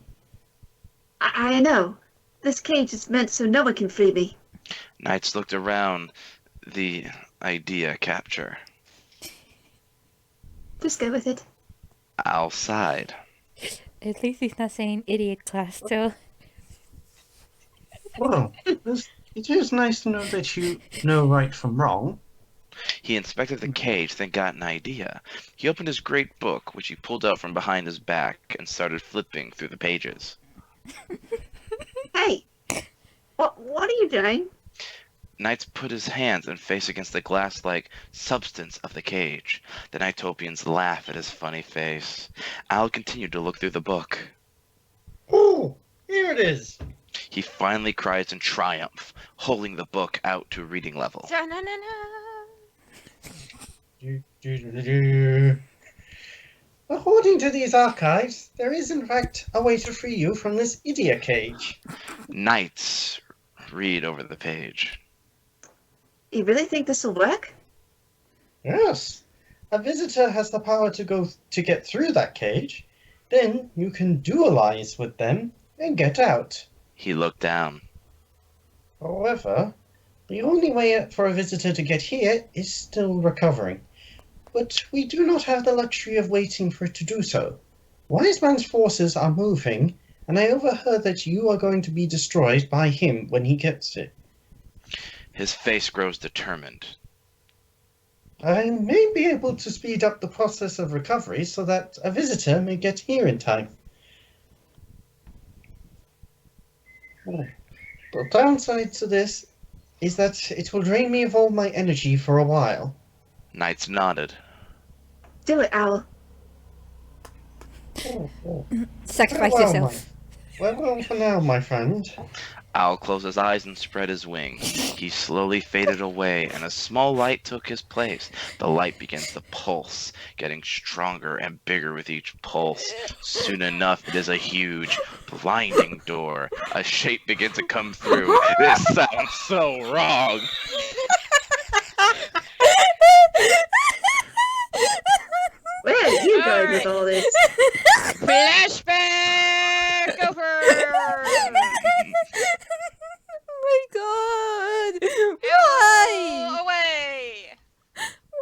I know. This cage is meant so no one can free me. Knights looked around the idea capture. Just go with it. Al sighed. At least he's not saying idiot class still. Well, it is nice to know that you know right from wrong. He inspected the cage, then got an idea. He opened his great book, which he pulled out from behind his back, and started flipping through the pages. Hey, what are you doing? Knights put his hands and face against the glass-like substance of the cage. The Nightopians laughed at his funny face. Al continued to look through the book. Oh, here it is. He finally cries in triumph, holding the book out to reading level. According to these archives, there is in fact a way to free you from this idiot cage. Knights read over the page. You really think this will work? Yes. A visitor has the power to get through that cage. Then you can dualize with them and get out. He looked down. However, the only way for a visitor to get here is still recovering. But we do not have the luxury of waiting for it to do so. Wise Man's forces are moving, and I overheard that you are going to be destroyed by him when he gets it. His face grows determined. I may be able to speed up the process of recovery so that a visitor may get here in time. The downside to this is that it will drain me of all my energy for a while. Knights nodded. Do it, Owl. Sacrifice Well, yourself. Well, for now, my friend. Owl closed his eyes and spread his wings. He slowly faded away, and a small light took his place. The light begins to pulse, getting stronger and bigger with each pulse. Soon enough, it is a huge, blinding door. A shape begins to come through. This sounds so wrong. Where are you going with all this? Flashback over! Oh my god! Arrow Why? away!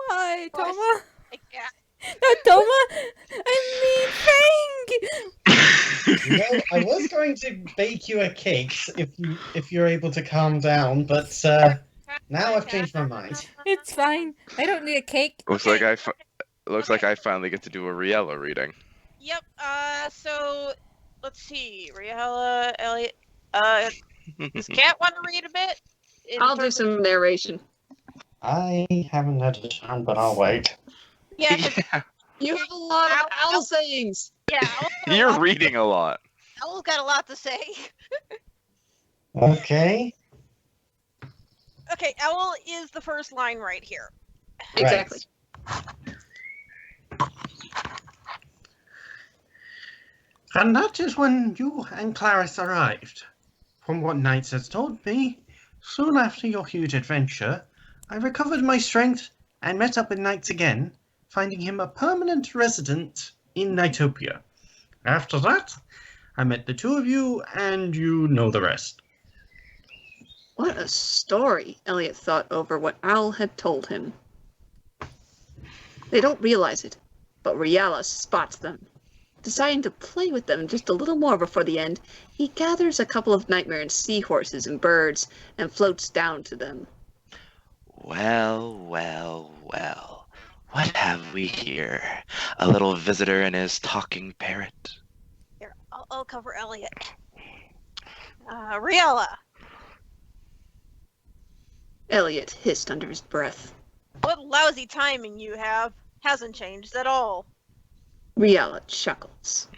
Why, Of course. Toma? Yeah. Not Toma! I mean Frank! You know, I was going to bake you a cake if you're able to calm down, but now I've changed my mind. It's fine. I don't need a cake. Looks like I finally get to do a Riella reading. Yep. So let's see. Riella, Elliot. Does Cat want to read a bit? I'll do some narration. I haven't had a turn, but I'll wait. Yeah. 'Cause- Yeah, You have a lot of owl sayings. yeah. you're reading a lot. Owl's got a lot to say. Okay. Okay, Owl is the first line right here. Exactly. And that is when you and Clarice arrived. From what Knights has told me, soon after your huge adventure, I recovered my strength and met up with Knights again, finding him a permanent resident in Nightopia. After that, I met the two of you, and you know the rest. What a story, Elliot thought over what Owl had told him. They don't realize it, but Riella spots them. Deciding to play with them just a little more before the end, he gathers a couple of Nightmare and seahorses and birds and floats down to them. Well, well, well. What have we here? A little visitor and his talking parrot. Here, I'll cover Elliot. Riella. Elliot hissed under his breath. What lousy timing you have. Hasn't changed at all. Riella chuckles.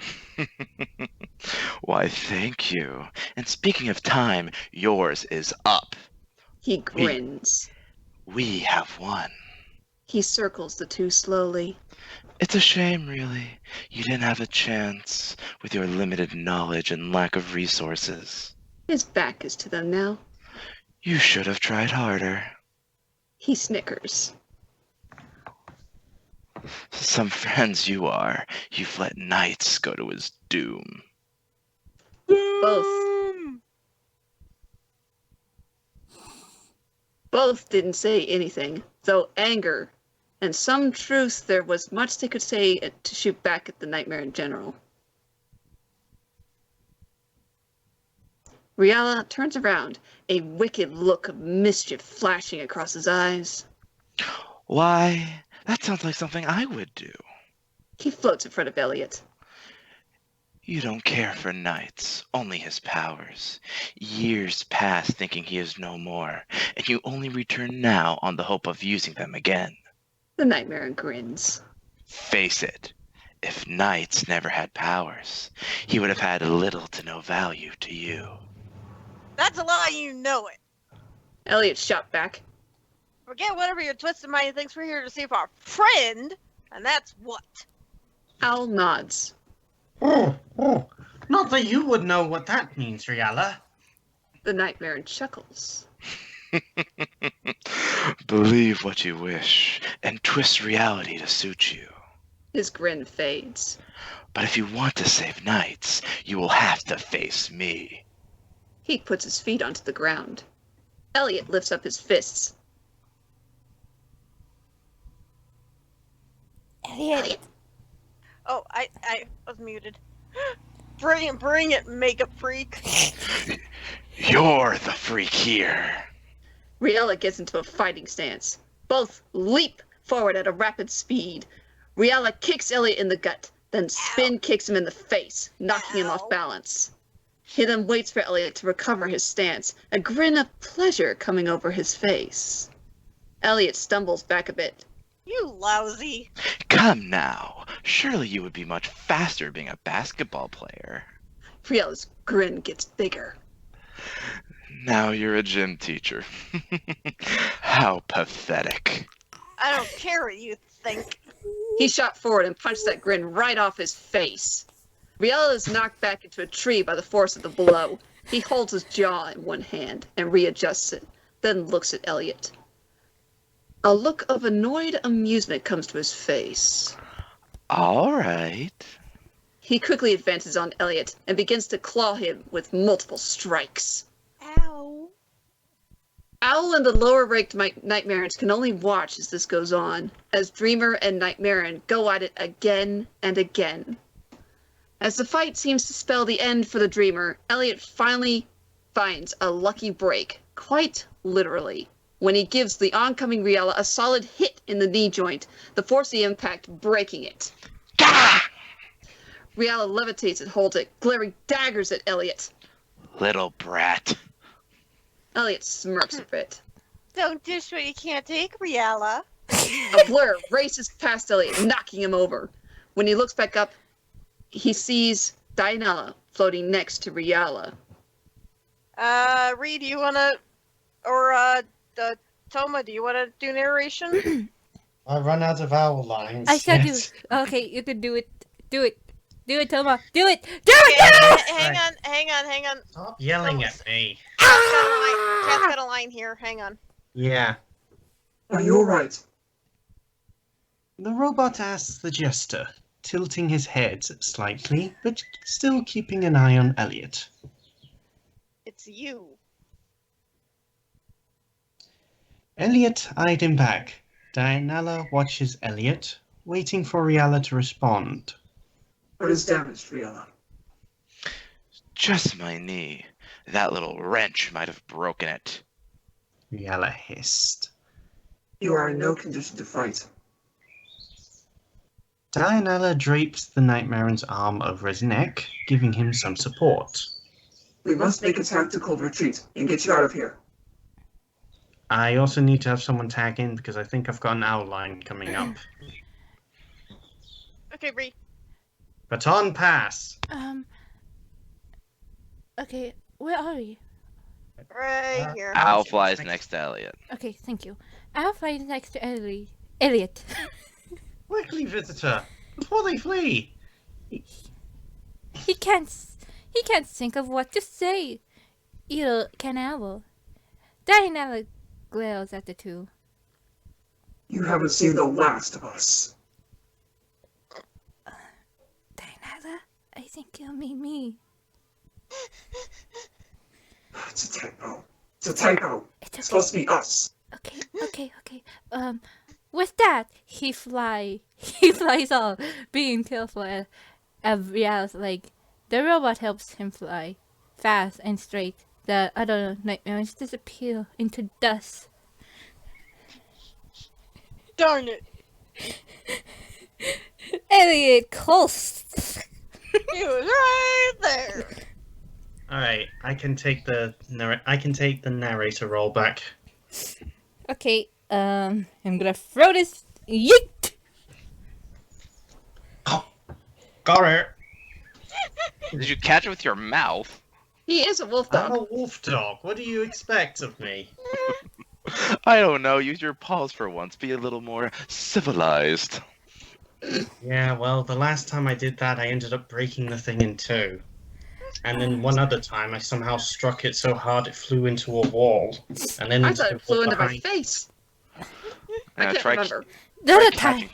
Why, thank you. And speaking of time, yours is up. He grins. We have won. He circles the two slowly. It's a shame, really. You didn't have a chance with your limited knowledge and lack of resources. His back is to them now. You should have tried harder. He snickers. Some friends you are. You've let Knights go to his doom. Both didn't say anything, though anger and some truth there was much they could say to shoot back at the Nightmare in general. Riella turns around, a wicked look of mischief flashing across his eyes. Why, that sounds like something I would do. He floats in front of Elliot. You don't care for Knights, only his powers. Years pass thinking he is no more, and you only return now on the hope of using them again. The Nightmare grins. Face it, if Knights never had powers, he would have had little to no value to you. That's a lie, you know it. Elliot shot back. Forget whatever your twisted mind thinks. We're here to save our friend, and that's what. Owl nods. Not that you would know what that means, Riella. The Nightmare chuckles. Believe what you wish, and twist reality to suit you. His grin fades. But if you want to save Knights, you will have to face me. He puts his feet onto the ground. Elliot lifts up his fists. Elliot. Oh, I was muted. Bring it, makeup freak. You're the freak here. Riella gets into a fighting stance. Both leap forward at a rapid speed. Riella kicks Elliot in the gut, then spin kicks him in the face, knocking him off balance. He then waits for Elliot to recover his stance, a grin of pleasure coming over his face. Elliot stumbles back a bit. You lousy. Come now. Surely you would be much faster being a basketball player. Riella's grin gets bigger. Now you're a gym teacher. How pathetic. I don't care what you think. He shot forward and punched that grin right off his face. Riella is knocked back into a tree by the force of the blow. He holds his jaw in one hand and readjusts it, then looks at Elliot. A look of annoyed amusement comes to his face. All right. He quickly advances on Elliot and begins to claw him with multiple strikes. Ow. Owl and the lower-ranked Nightmarons can only watch as this goes on, as Dreamer and Nightmaron go at it again and again. As the fight seems to spell the end for the Dreamer, Elliot finally finds a lucky break, quite literally, when he gives the oncoming Riella a solid hit in the knee joint, the force of the impact breaking it. Gah! Riella levitates and holds it, glaring daggers at Elliot. Little brat. Elliot smirks a bit. Don't dish what you can't take, Riella. A blur races past Elliot, knocking him over. When he looks back up, he sees Dianella floating next to Riella. Ree, do you wanna, or, Toma, do you wanna do narration? I run out of owl lines. I shall do. Yes. Okay, you can do it. Do it. Do it, Toma. Do it. Do it. Hang on. Stop yelling at me. Cat's got a line here, hang on. Yeah. Are you alright? The robot asks the jester, tilting his head slightly, but still keeping an eye on Elliot. It's you. Elliot eyed him back. Dianella watches Elliot, waiting for Riella to respond. What is damaged, Riella? Just my knee. That little wrench might have broken it. Riella hissed. You are in no condition to fight. Dianella drapes the Nightmaron's arm over his neck, giving him some support. We must make a tactical retreat and get you out of here. I also need to have someone tag in because I think I've got an owl line coming up. Okay, Bree. Baton pass! Okay, where are we? Right here. Owl flies next to Elliot. Okay, thank you. I'll fly next to Elliot. Quickly, visitor! Before they flee! He can't think of what to say. Either can Owl. Dianella glares at the two. You haven't seen the last of us. Dianella, I think you'll meet me. It's a typo. It's a typo. It's It's okay. supposed to be us. Okay. With that, he flies off, being careful of Riel's leg. The robot helps him fly fast and straight. The other nightmares disappear into dust. Darn it. Elliot coasts. He was right there. Alright, I can take the narrator role back. Okay, I'm gonna throw this. Yeet! Got it! Did you catch it with your mouth? He is a wolf I'm dog. a wolf dog. What do you expect of me? I don't know. Use your paws for once. Be a little more civilized. Yeah, well, the last time I did that, I ended up breaking the thing in two. And then one other time, I somehow struck it so hard it flew into a wall. And then I thought it flew into my behind- face. I Yeah, can't remember. The Try other catching time,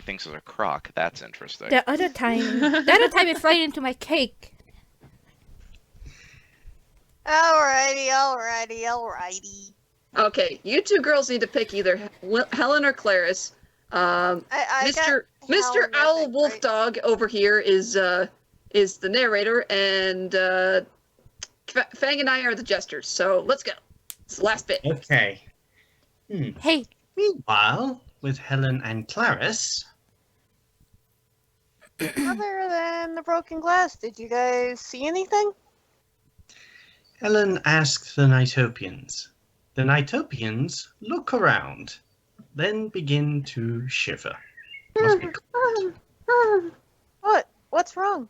things as a croc. That's interesting. the other time it flew into my cake. Alrighty. Okay, you two girls need to pick either Helen or Clarice. I Mr. Helen, I Owl think, Wolf right? Dog over here is the narrator, and Fang and I are the jesters. So let's go. It's the last bit. Okay. Hey, Meanwhile, with Helen and Clarice, Other than the broken glass, did you guys see anything? Helen asks the Nightopians. The Nightopians look around, then begin to shiver. Must be What's wrong?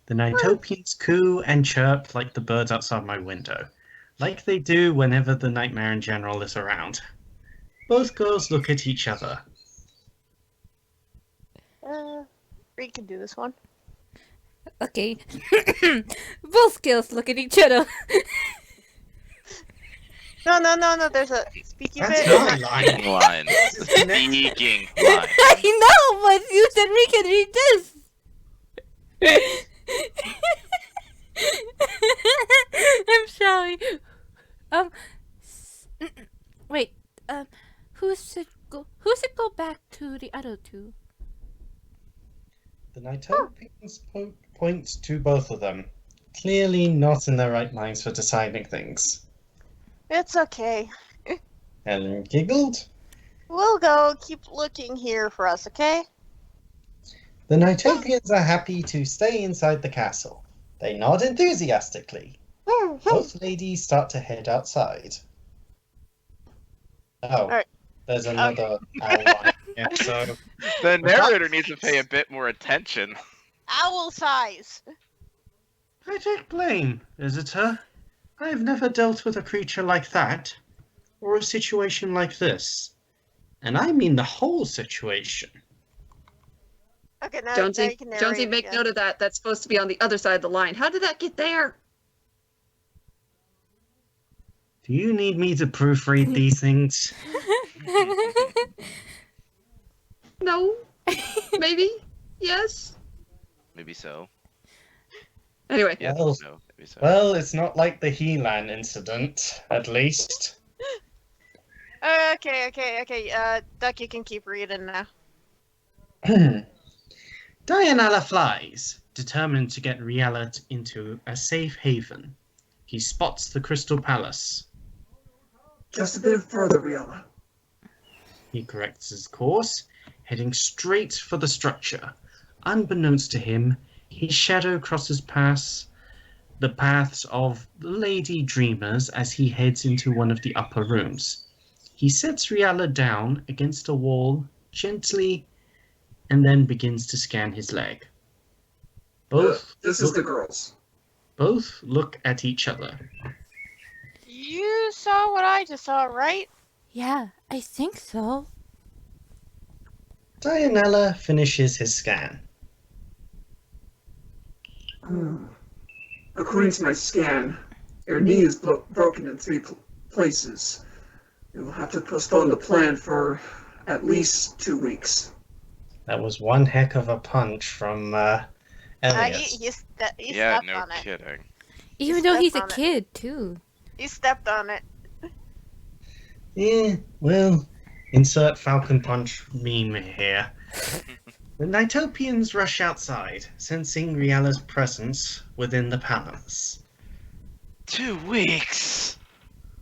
The Nightopians coo and chirp like the birds outside my window, like they do whenever the Nightmare in general is around. Both girls look at each other. Reed can do this one. okay. Both girls look at each other. No, there's a speaky That's bit. not a line. Line. Speaking line. I know, but you said we can read this. I'm sorry. Um, wait. Who's it go back to the other two? The Nitopians point to both of them, clearly not in their right minds for deciding things. It's okay. Helen giggled. We'll go keep looking here for us, okay? The Nitopians are happy to stay inside the castle. They nod enthusiastically. Both ladies start to head outside. Oh, Alright. there's another outline here, so The narrator needs to pay a bit more attention. Owl size. I take blame, visitor. I have never dealt with a creature like that, or a situation like this. And I mean the whole situation. Okay, now, Jonesy, now you can narrate Jonesy, make again. note of that. That's supposed to be on the other side of the line. How did that get there? Do you need me to proofread these things? No? Maybe? Yes? Maybe so. Anyway, Yeah, Well- no, maybe so. well, it's not like the Helan incident, at least. Okay. Duck, you can keep reading now. Dianella flies, determined to get Riella into a safe haven. He spots the Crystal Palace. Just a bit further, Riella. He corrects his course, heading straight for the structure. Unbeknownst to him, his shadow crosses past the paths of the Lady Dreamers as he heads into one of the upper rooms. He sets Riella down against a wall gently and then begins to scan his leg. This is the girls. Both look at each other. You saw what I just saw, right? Yeah, I think so. Dianella finishes his scan. According to my scan, your knee is broken in three places. You will have to postpone the plan for at least 2 weeks. That was one heck of a punch from Elliot. He Yeah, stepped no on it. kidding. Even though he's a stepped on it. kid too. He stepped on it. Yeah, well, insert Falcon Punch meme here. The Nitopians rush outside, sensing Riella's presence within the palace. 2 weeks!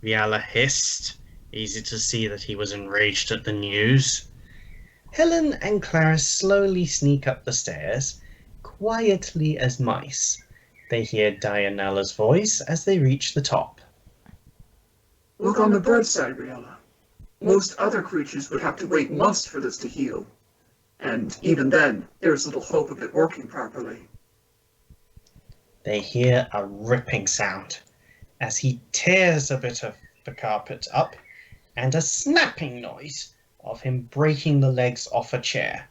Riella hissed, easy to see that he was enraged at the news. Helen and Clarice slowly sneak up the stairs, quietly as mice. They hear Dianella's voice as they reach the top. Look on the bright side, Riella. Most other creatures would have to wait months for this to heal. And even then, there's little hope of it working properly. They hear a ripping sound as he tears a bit of the carpet up, and a snapping noise of him breaking the legs off a chair.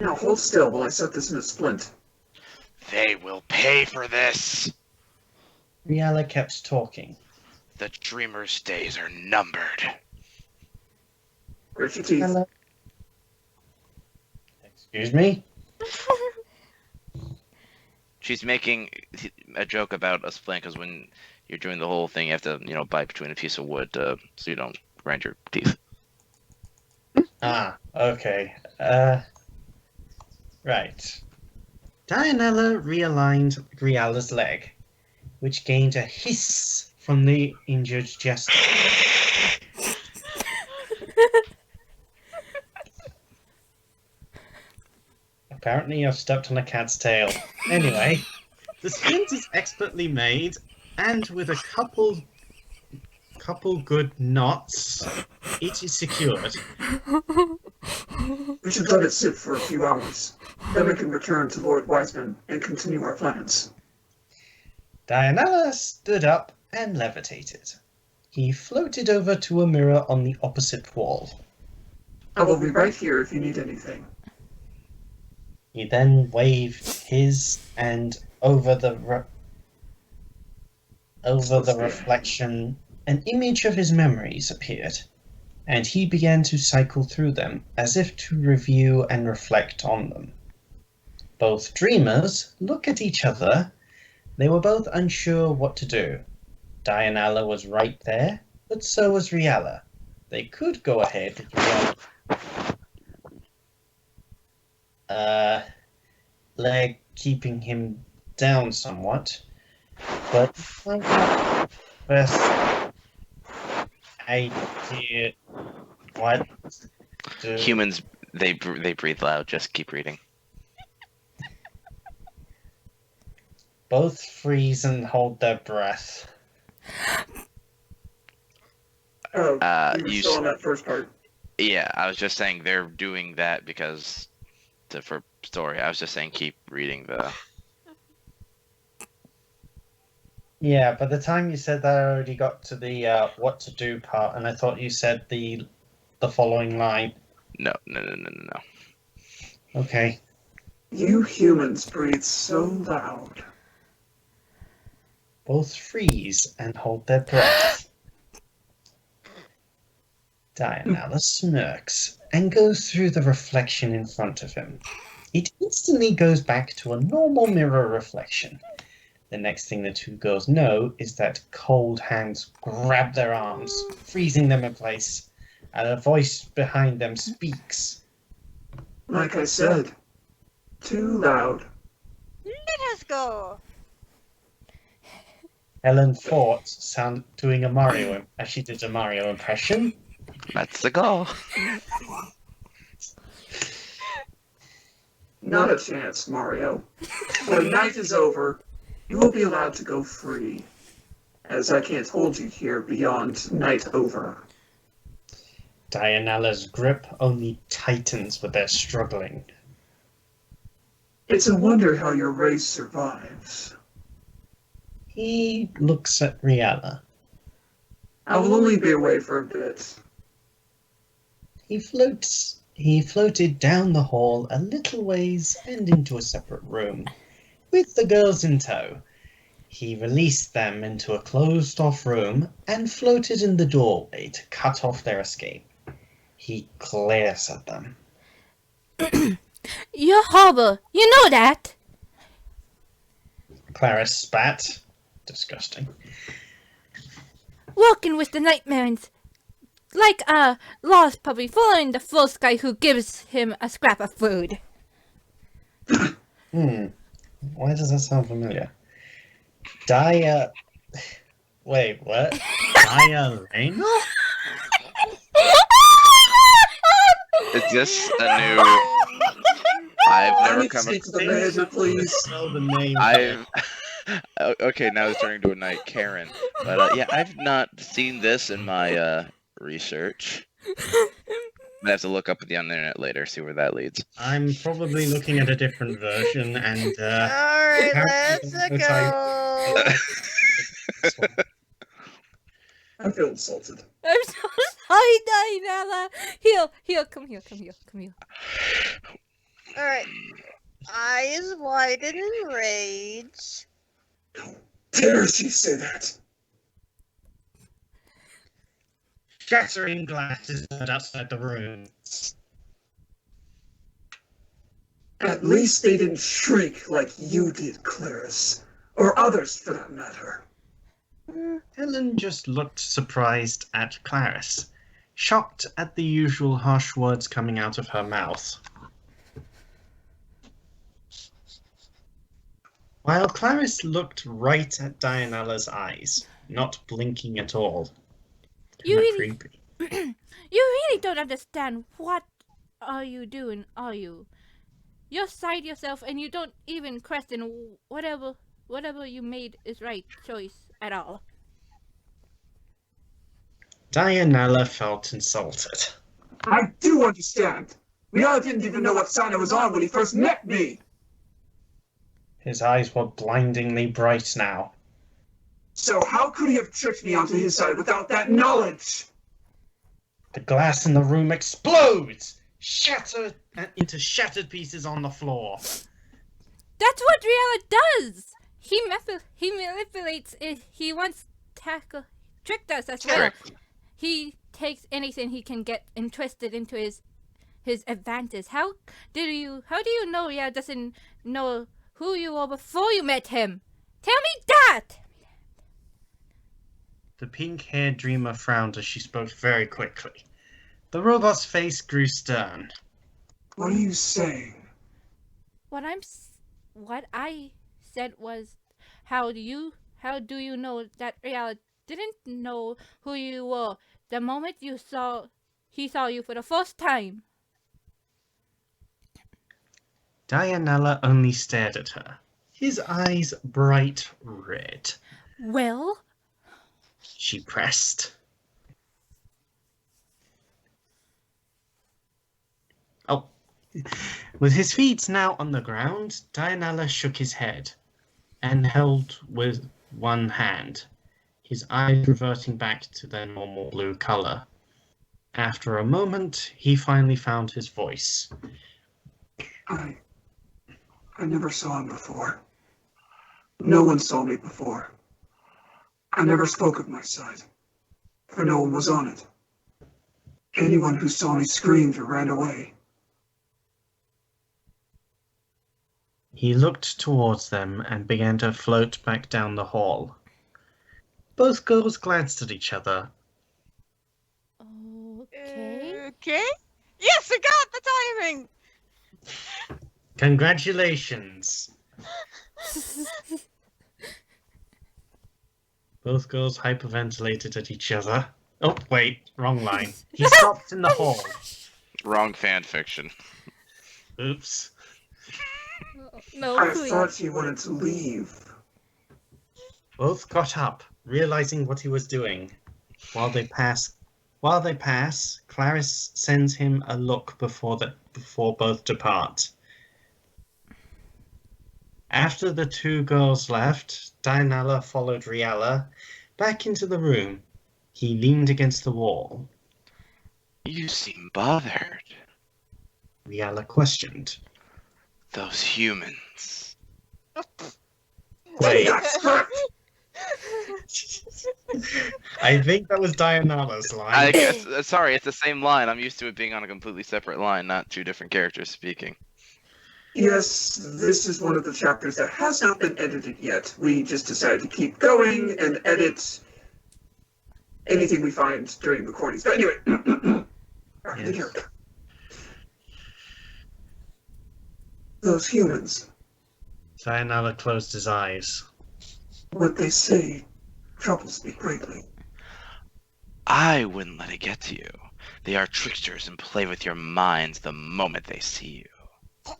Now hold still while I set this in a splint. They will pay for this! Riella kept talking. The dreamer's days are numbered. Grit your teeth. Riella- Excuse me? She's making a joke about a splint because when you're doing the whole thing, you have to, bite between a piece of wood so you don't grind your teeth. Ah, okay. Right. Dianella realigned Riella's leg, which gained a hiss from the injured jester. Apparently I've stepped on a cat's tail. Anyway, the splint is expertly made, and with a couple good knots, it is secured. We should let it sit for a few hours. Then we can return to Lord Wiseman and continue our plans. Dianella stood up and levitated. He floated over to a mirror on the opposite wall. I will be right here if you need anything. He then waved his, and over the reflection, an image of his memories appeared, and he began to cycle through them as if to review and reflect on them. Both dreamers look at each other. They were both unsure what to do. Dianella was right there, but so was Riella. They could go ahead with Riella, leg keeping him down somewhat, but might not best idea what to... Humans, they breathe loud. Just keep reading. Both freeze and hold their breath. Oh, you were You still s- on that first part. Yeah, I was just saying they're doing that because for story. I was just saying keep reading the. Yeah, by the time you said that, I already got to the what to do part, and I thought you said the following line. No. Okay. You humans breathe so loud. Both freeze and hold their breath. Dianella smirks and goes through the reflection in front of him. It instantly goes back to a normal mirror reflection. The next thing the two girls know is that cold hands grab their arms, freezing them in place, and a voice behind them speaks. Like I said, too loud. Let us go. Helen thought, doing a Mario as she did a Mario impression. That's the goal. Not a chance, Mario. When night is over, you will be allowed to go free, as I can't hold you here beyond night over. Dianella's grip only tightens with their struggling. It's a wonder how your race survives. He looks at Riella. I will only be away for a bit. He floated down the hall a little ways and into a separate room, with the girls in tow. He released them into a closed-off room and floated in the doorway to cut off their escape. He glares at them. You're horrible. You know that. Clara spat. Disgusting. Walking with the nightmares. Like a lost puppy following the first guy who gives him a scrap of food. Why does that sound familiar? Wait, what? Dialena? Is this a new? I've I never need to come. speak to the manager, please. Spell the name. I've. Okay, now it's turning to a night, Karen. But yeah, I've not seen this in my research. I have to look up on the internet later, see where that leads. I'm probably looking at a different version, and Alright, apparently let's the go. I feel insulted. I'm so sorry, Dianella. Here, come here. Alright. Eyes wide and enraged. Dare she say that? shattering glasses outside the room. At least they didn't shriek like you did, Clarice. Or others, for that matter. Helen just looked surprised at Clarice, shocked at the usual harsh words coming out of her mouth. While Clarice looked right at Dianella's eyes, not blinking at all. You Kinda really- creepy. You really don't understand. What are you doing, are you? You're side yourself and you don't even question whatever you made is right choice at all. Dianella felt insulted. I do understand. Rihanna didn't even know what sign I was on when he first met me. His eyes were blindingly bright now. So how could he have tricked me onto his side without that knowledge? The glass in the room explodes, shattered into shattered pieces on the floor. That's what Rihanna does. He manipulates it. He wants to trick us as well. He takes anything he can get and twist it into his advantage. How do you know Rihanna doesn't know who you were before you met him. Tell me that! The pink-haired dreamer frowned as she spoke very quickly. The robot's face grew stern. What are you saying? What I said was, how do you know that Real didn't know who you were the moment he saw you for the first time? Dianella only stared at her, his eyes bright red. Well, She pressed. Oh. With his feet now on the ground, Dianella shook his head and held with one hand, his eyes reverting back to their normal blue color. After a moment, he finally found his voice. I never saw him before. No one saw me before. I never spoke of my side, for no one was on it. Anyone who saw me screamed or ran away. He looked towards them and began to float back down the hall. Both girls glanced at each other. okay. Okay. Yes, I got the timing. Congratulations! Both girls hyperventilated at each other. Oh, wait, wrong line. He stopped in the hall. Wrong fan fiction. Oops. No, I please. thought he wanted to leave. Both got up, realizing what he was doing. While they pass, Clarice sends him a look before both depart. After the two girls left, Dianella followed Rialla back into the room. He leaned against the wall. You seem bothered. Rialla questioned. Those humans. Wait, I think that was Dianella's line. I guess, sorry, it's the same line. I'm used to it being on a completely separate line, not two different characters speaking. Yes, this is one of the chapters that has not been edited yet. We just decided to keep going and edit anything we find during recordings. But anyway, back to the character. Those humans, Dianella closed his eyes. what they say troubles me greatly. I wouldn't let it get to you. They are tricksters and play with your minds the moment they see you.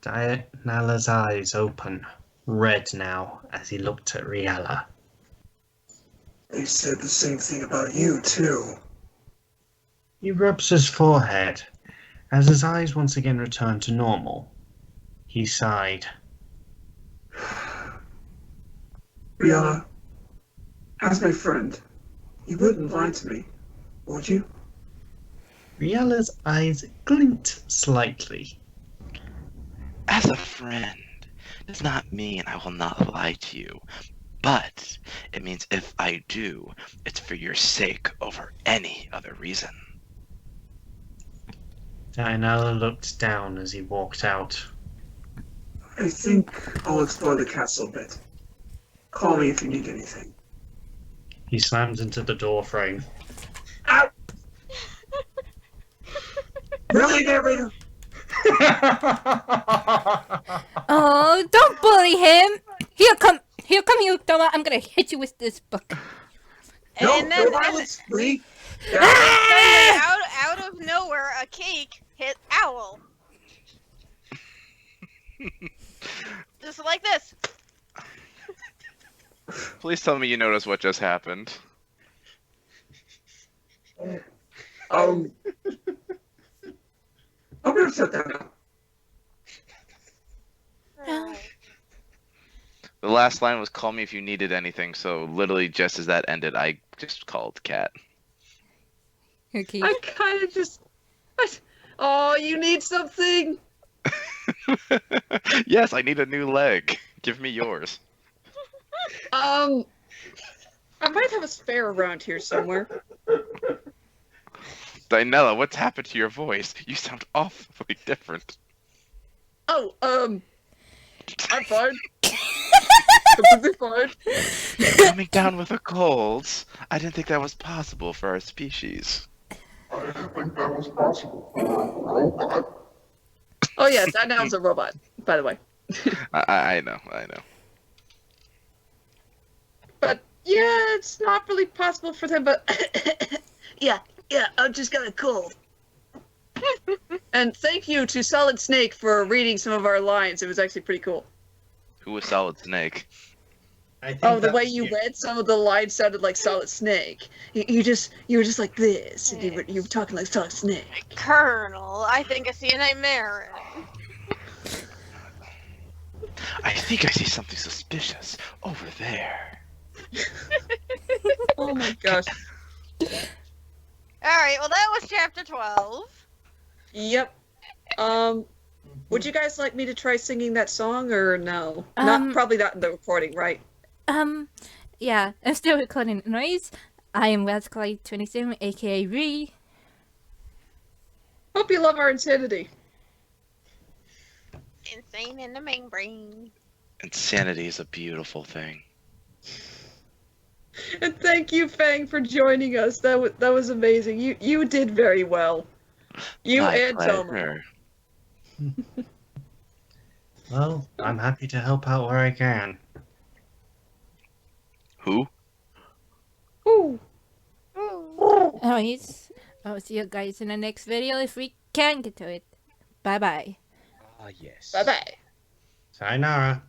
Dianella's eyes open, red now, as he looked at Rialla. They said the same thing about you, too. He rubs his forehead, as his eyes once again return to normal. He sighed. Rihanna, as my friend, you wouldn't lie to me, would you? Rialla's eyes glint slightly. As a friend does not mean I will not lie to you, but it means if I do, it's for your sake over any other reason. Dianella looked down as he walked out. I think I'll explore the castle a bit. Call me if you need anything. He slammed into the door frame. Ow! Really, narrator? Oh, don't bully him! Here come you, Toma. I'm gonna hit you with this book. No, And then, no violence, Lee. out of nowhere, a cake hit Owl. Just like this. Please tell me you notice what just happened. I'm gonna shut that down. The last line was call me if you needed anything, so literally just as that ended, I just called Cat. Okay. I kind of just. What? Oh, you need something? Yes, I need a new leg. Give me yours. I might have a spare around here somewhere. Dinella, what's happened to your voice? You sound awfully different. Oh, I'm fine. Completely fine. Coming down with a cold. I didn't think that was possible for our species. I didn't think that was possible. Robot. Oh yes, that now is a robot, by the way. I know. But yeah, it's not really possible for them. But yeah, I've just got a cold. And thank you to Solid Snake for reading some of our lines. It was actually pretty cool. Who was Solid Snake? I think Oh, the that way was you read some of the lines sounded like Solid Snake. You were just like this, and you were talking like Solid Snake. Colonel, I think I see a nightmare. I think I see something suspicious over there. Oh my gosh. Alright, well that was chapter 12. Yep. Would you guys like me to try singing that song or no? Probably not in the recording, right? Yeah, I'm still recording noise. I am Rascalite27, aka Ree. Hope you love our insanity. Insane in the main brain. Insanity is a beautiful thing. And thank you, Fang, for joining us. That was amazing. You did very well. You My and Toma. pleasure. Well, I'm happy to help out where I can. Who? Ooh. Anyways, I'll see you guys in the next video if we can get to it. Bye bye. Ah, yes. Bye bye. Sayonara.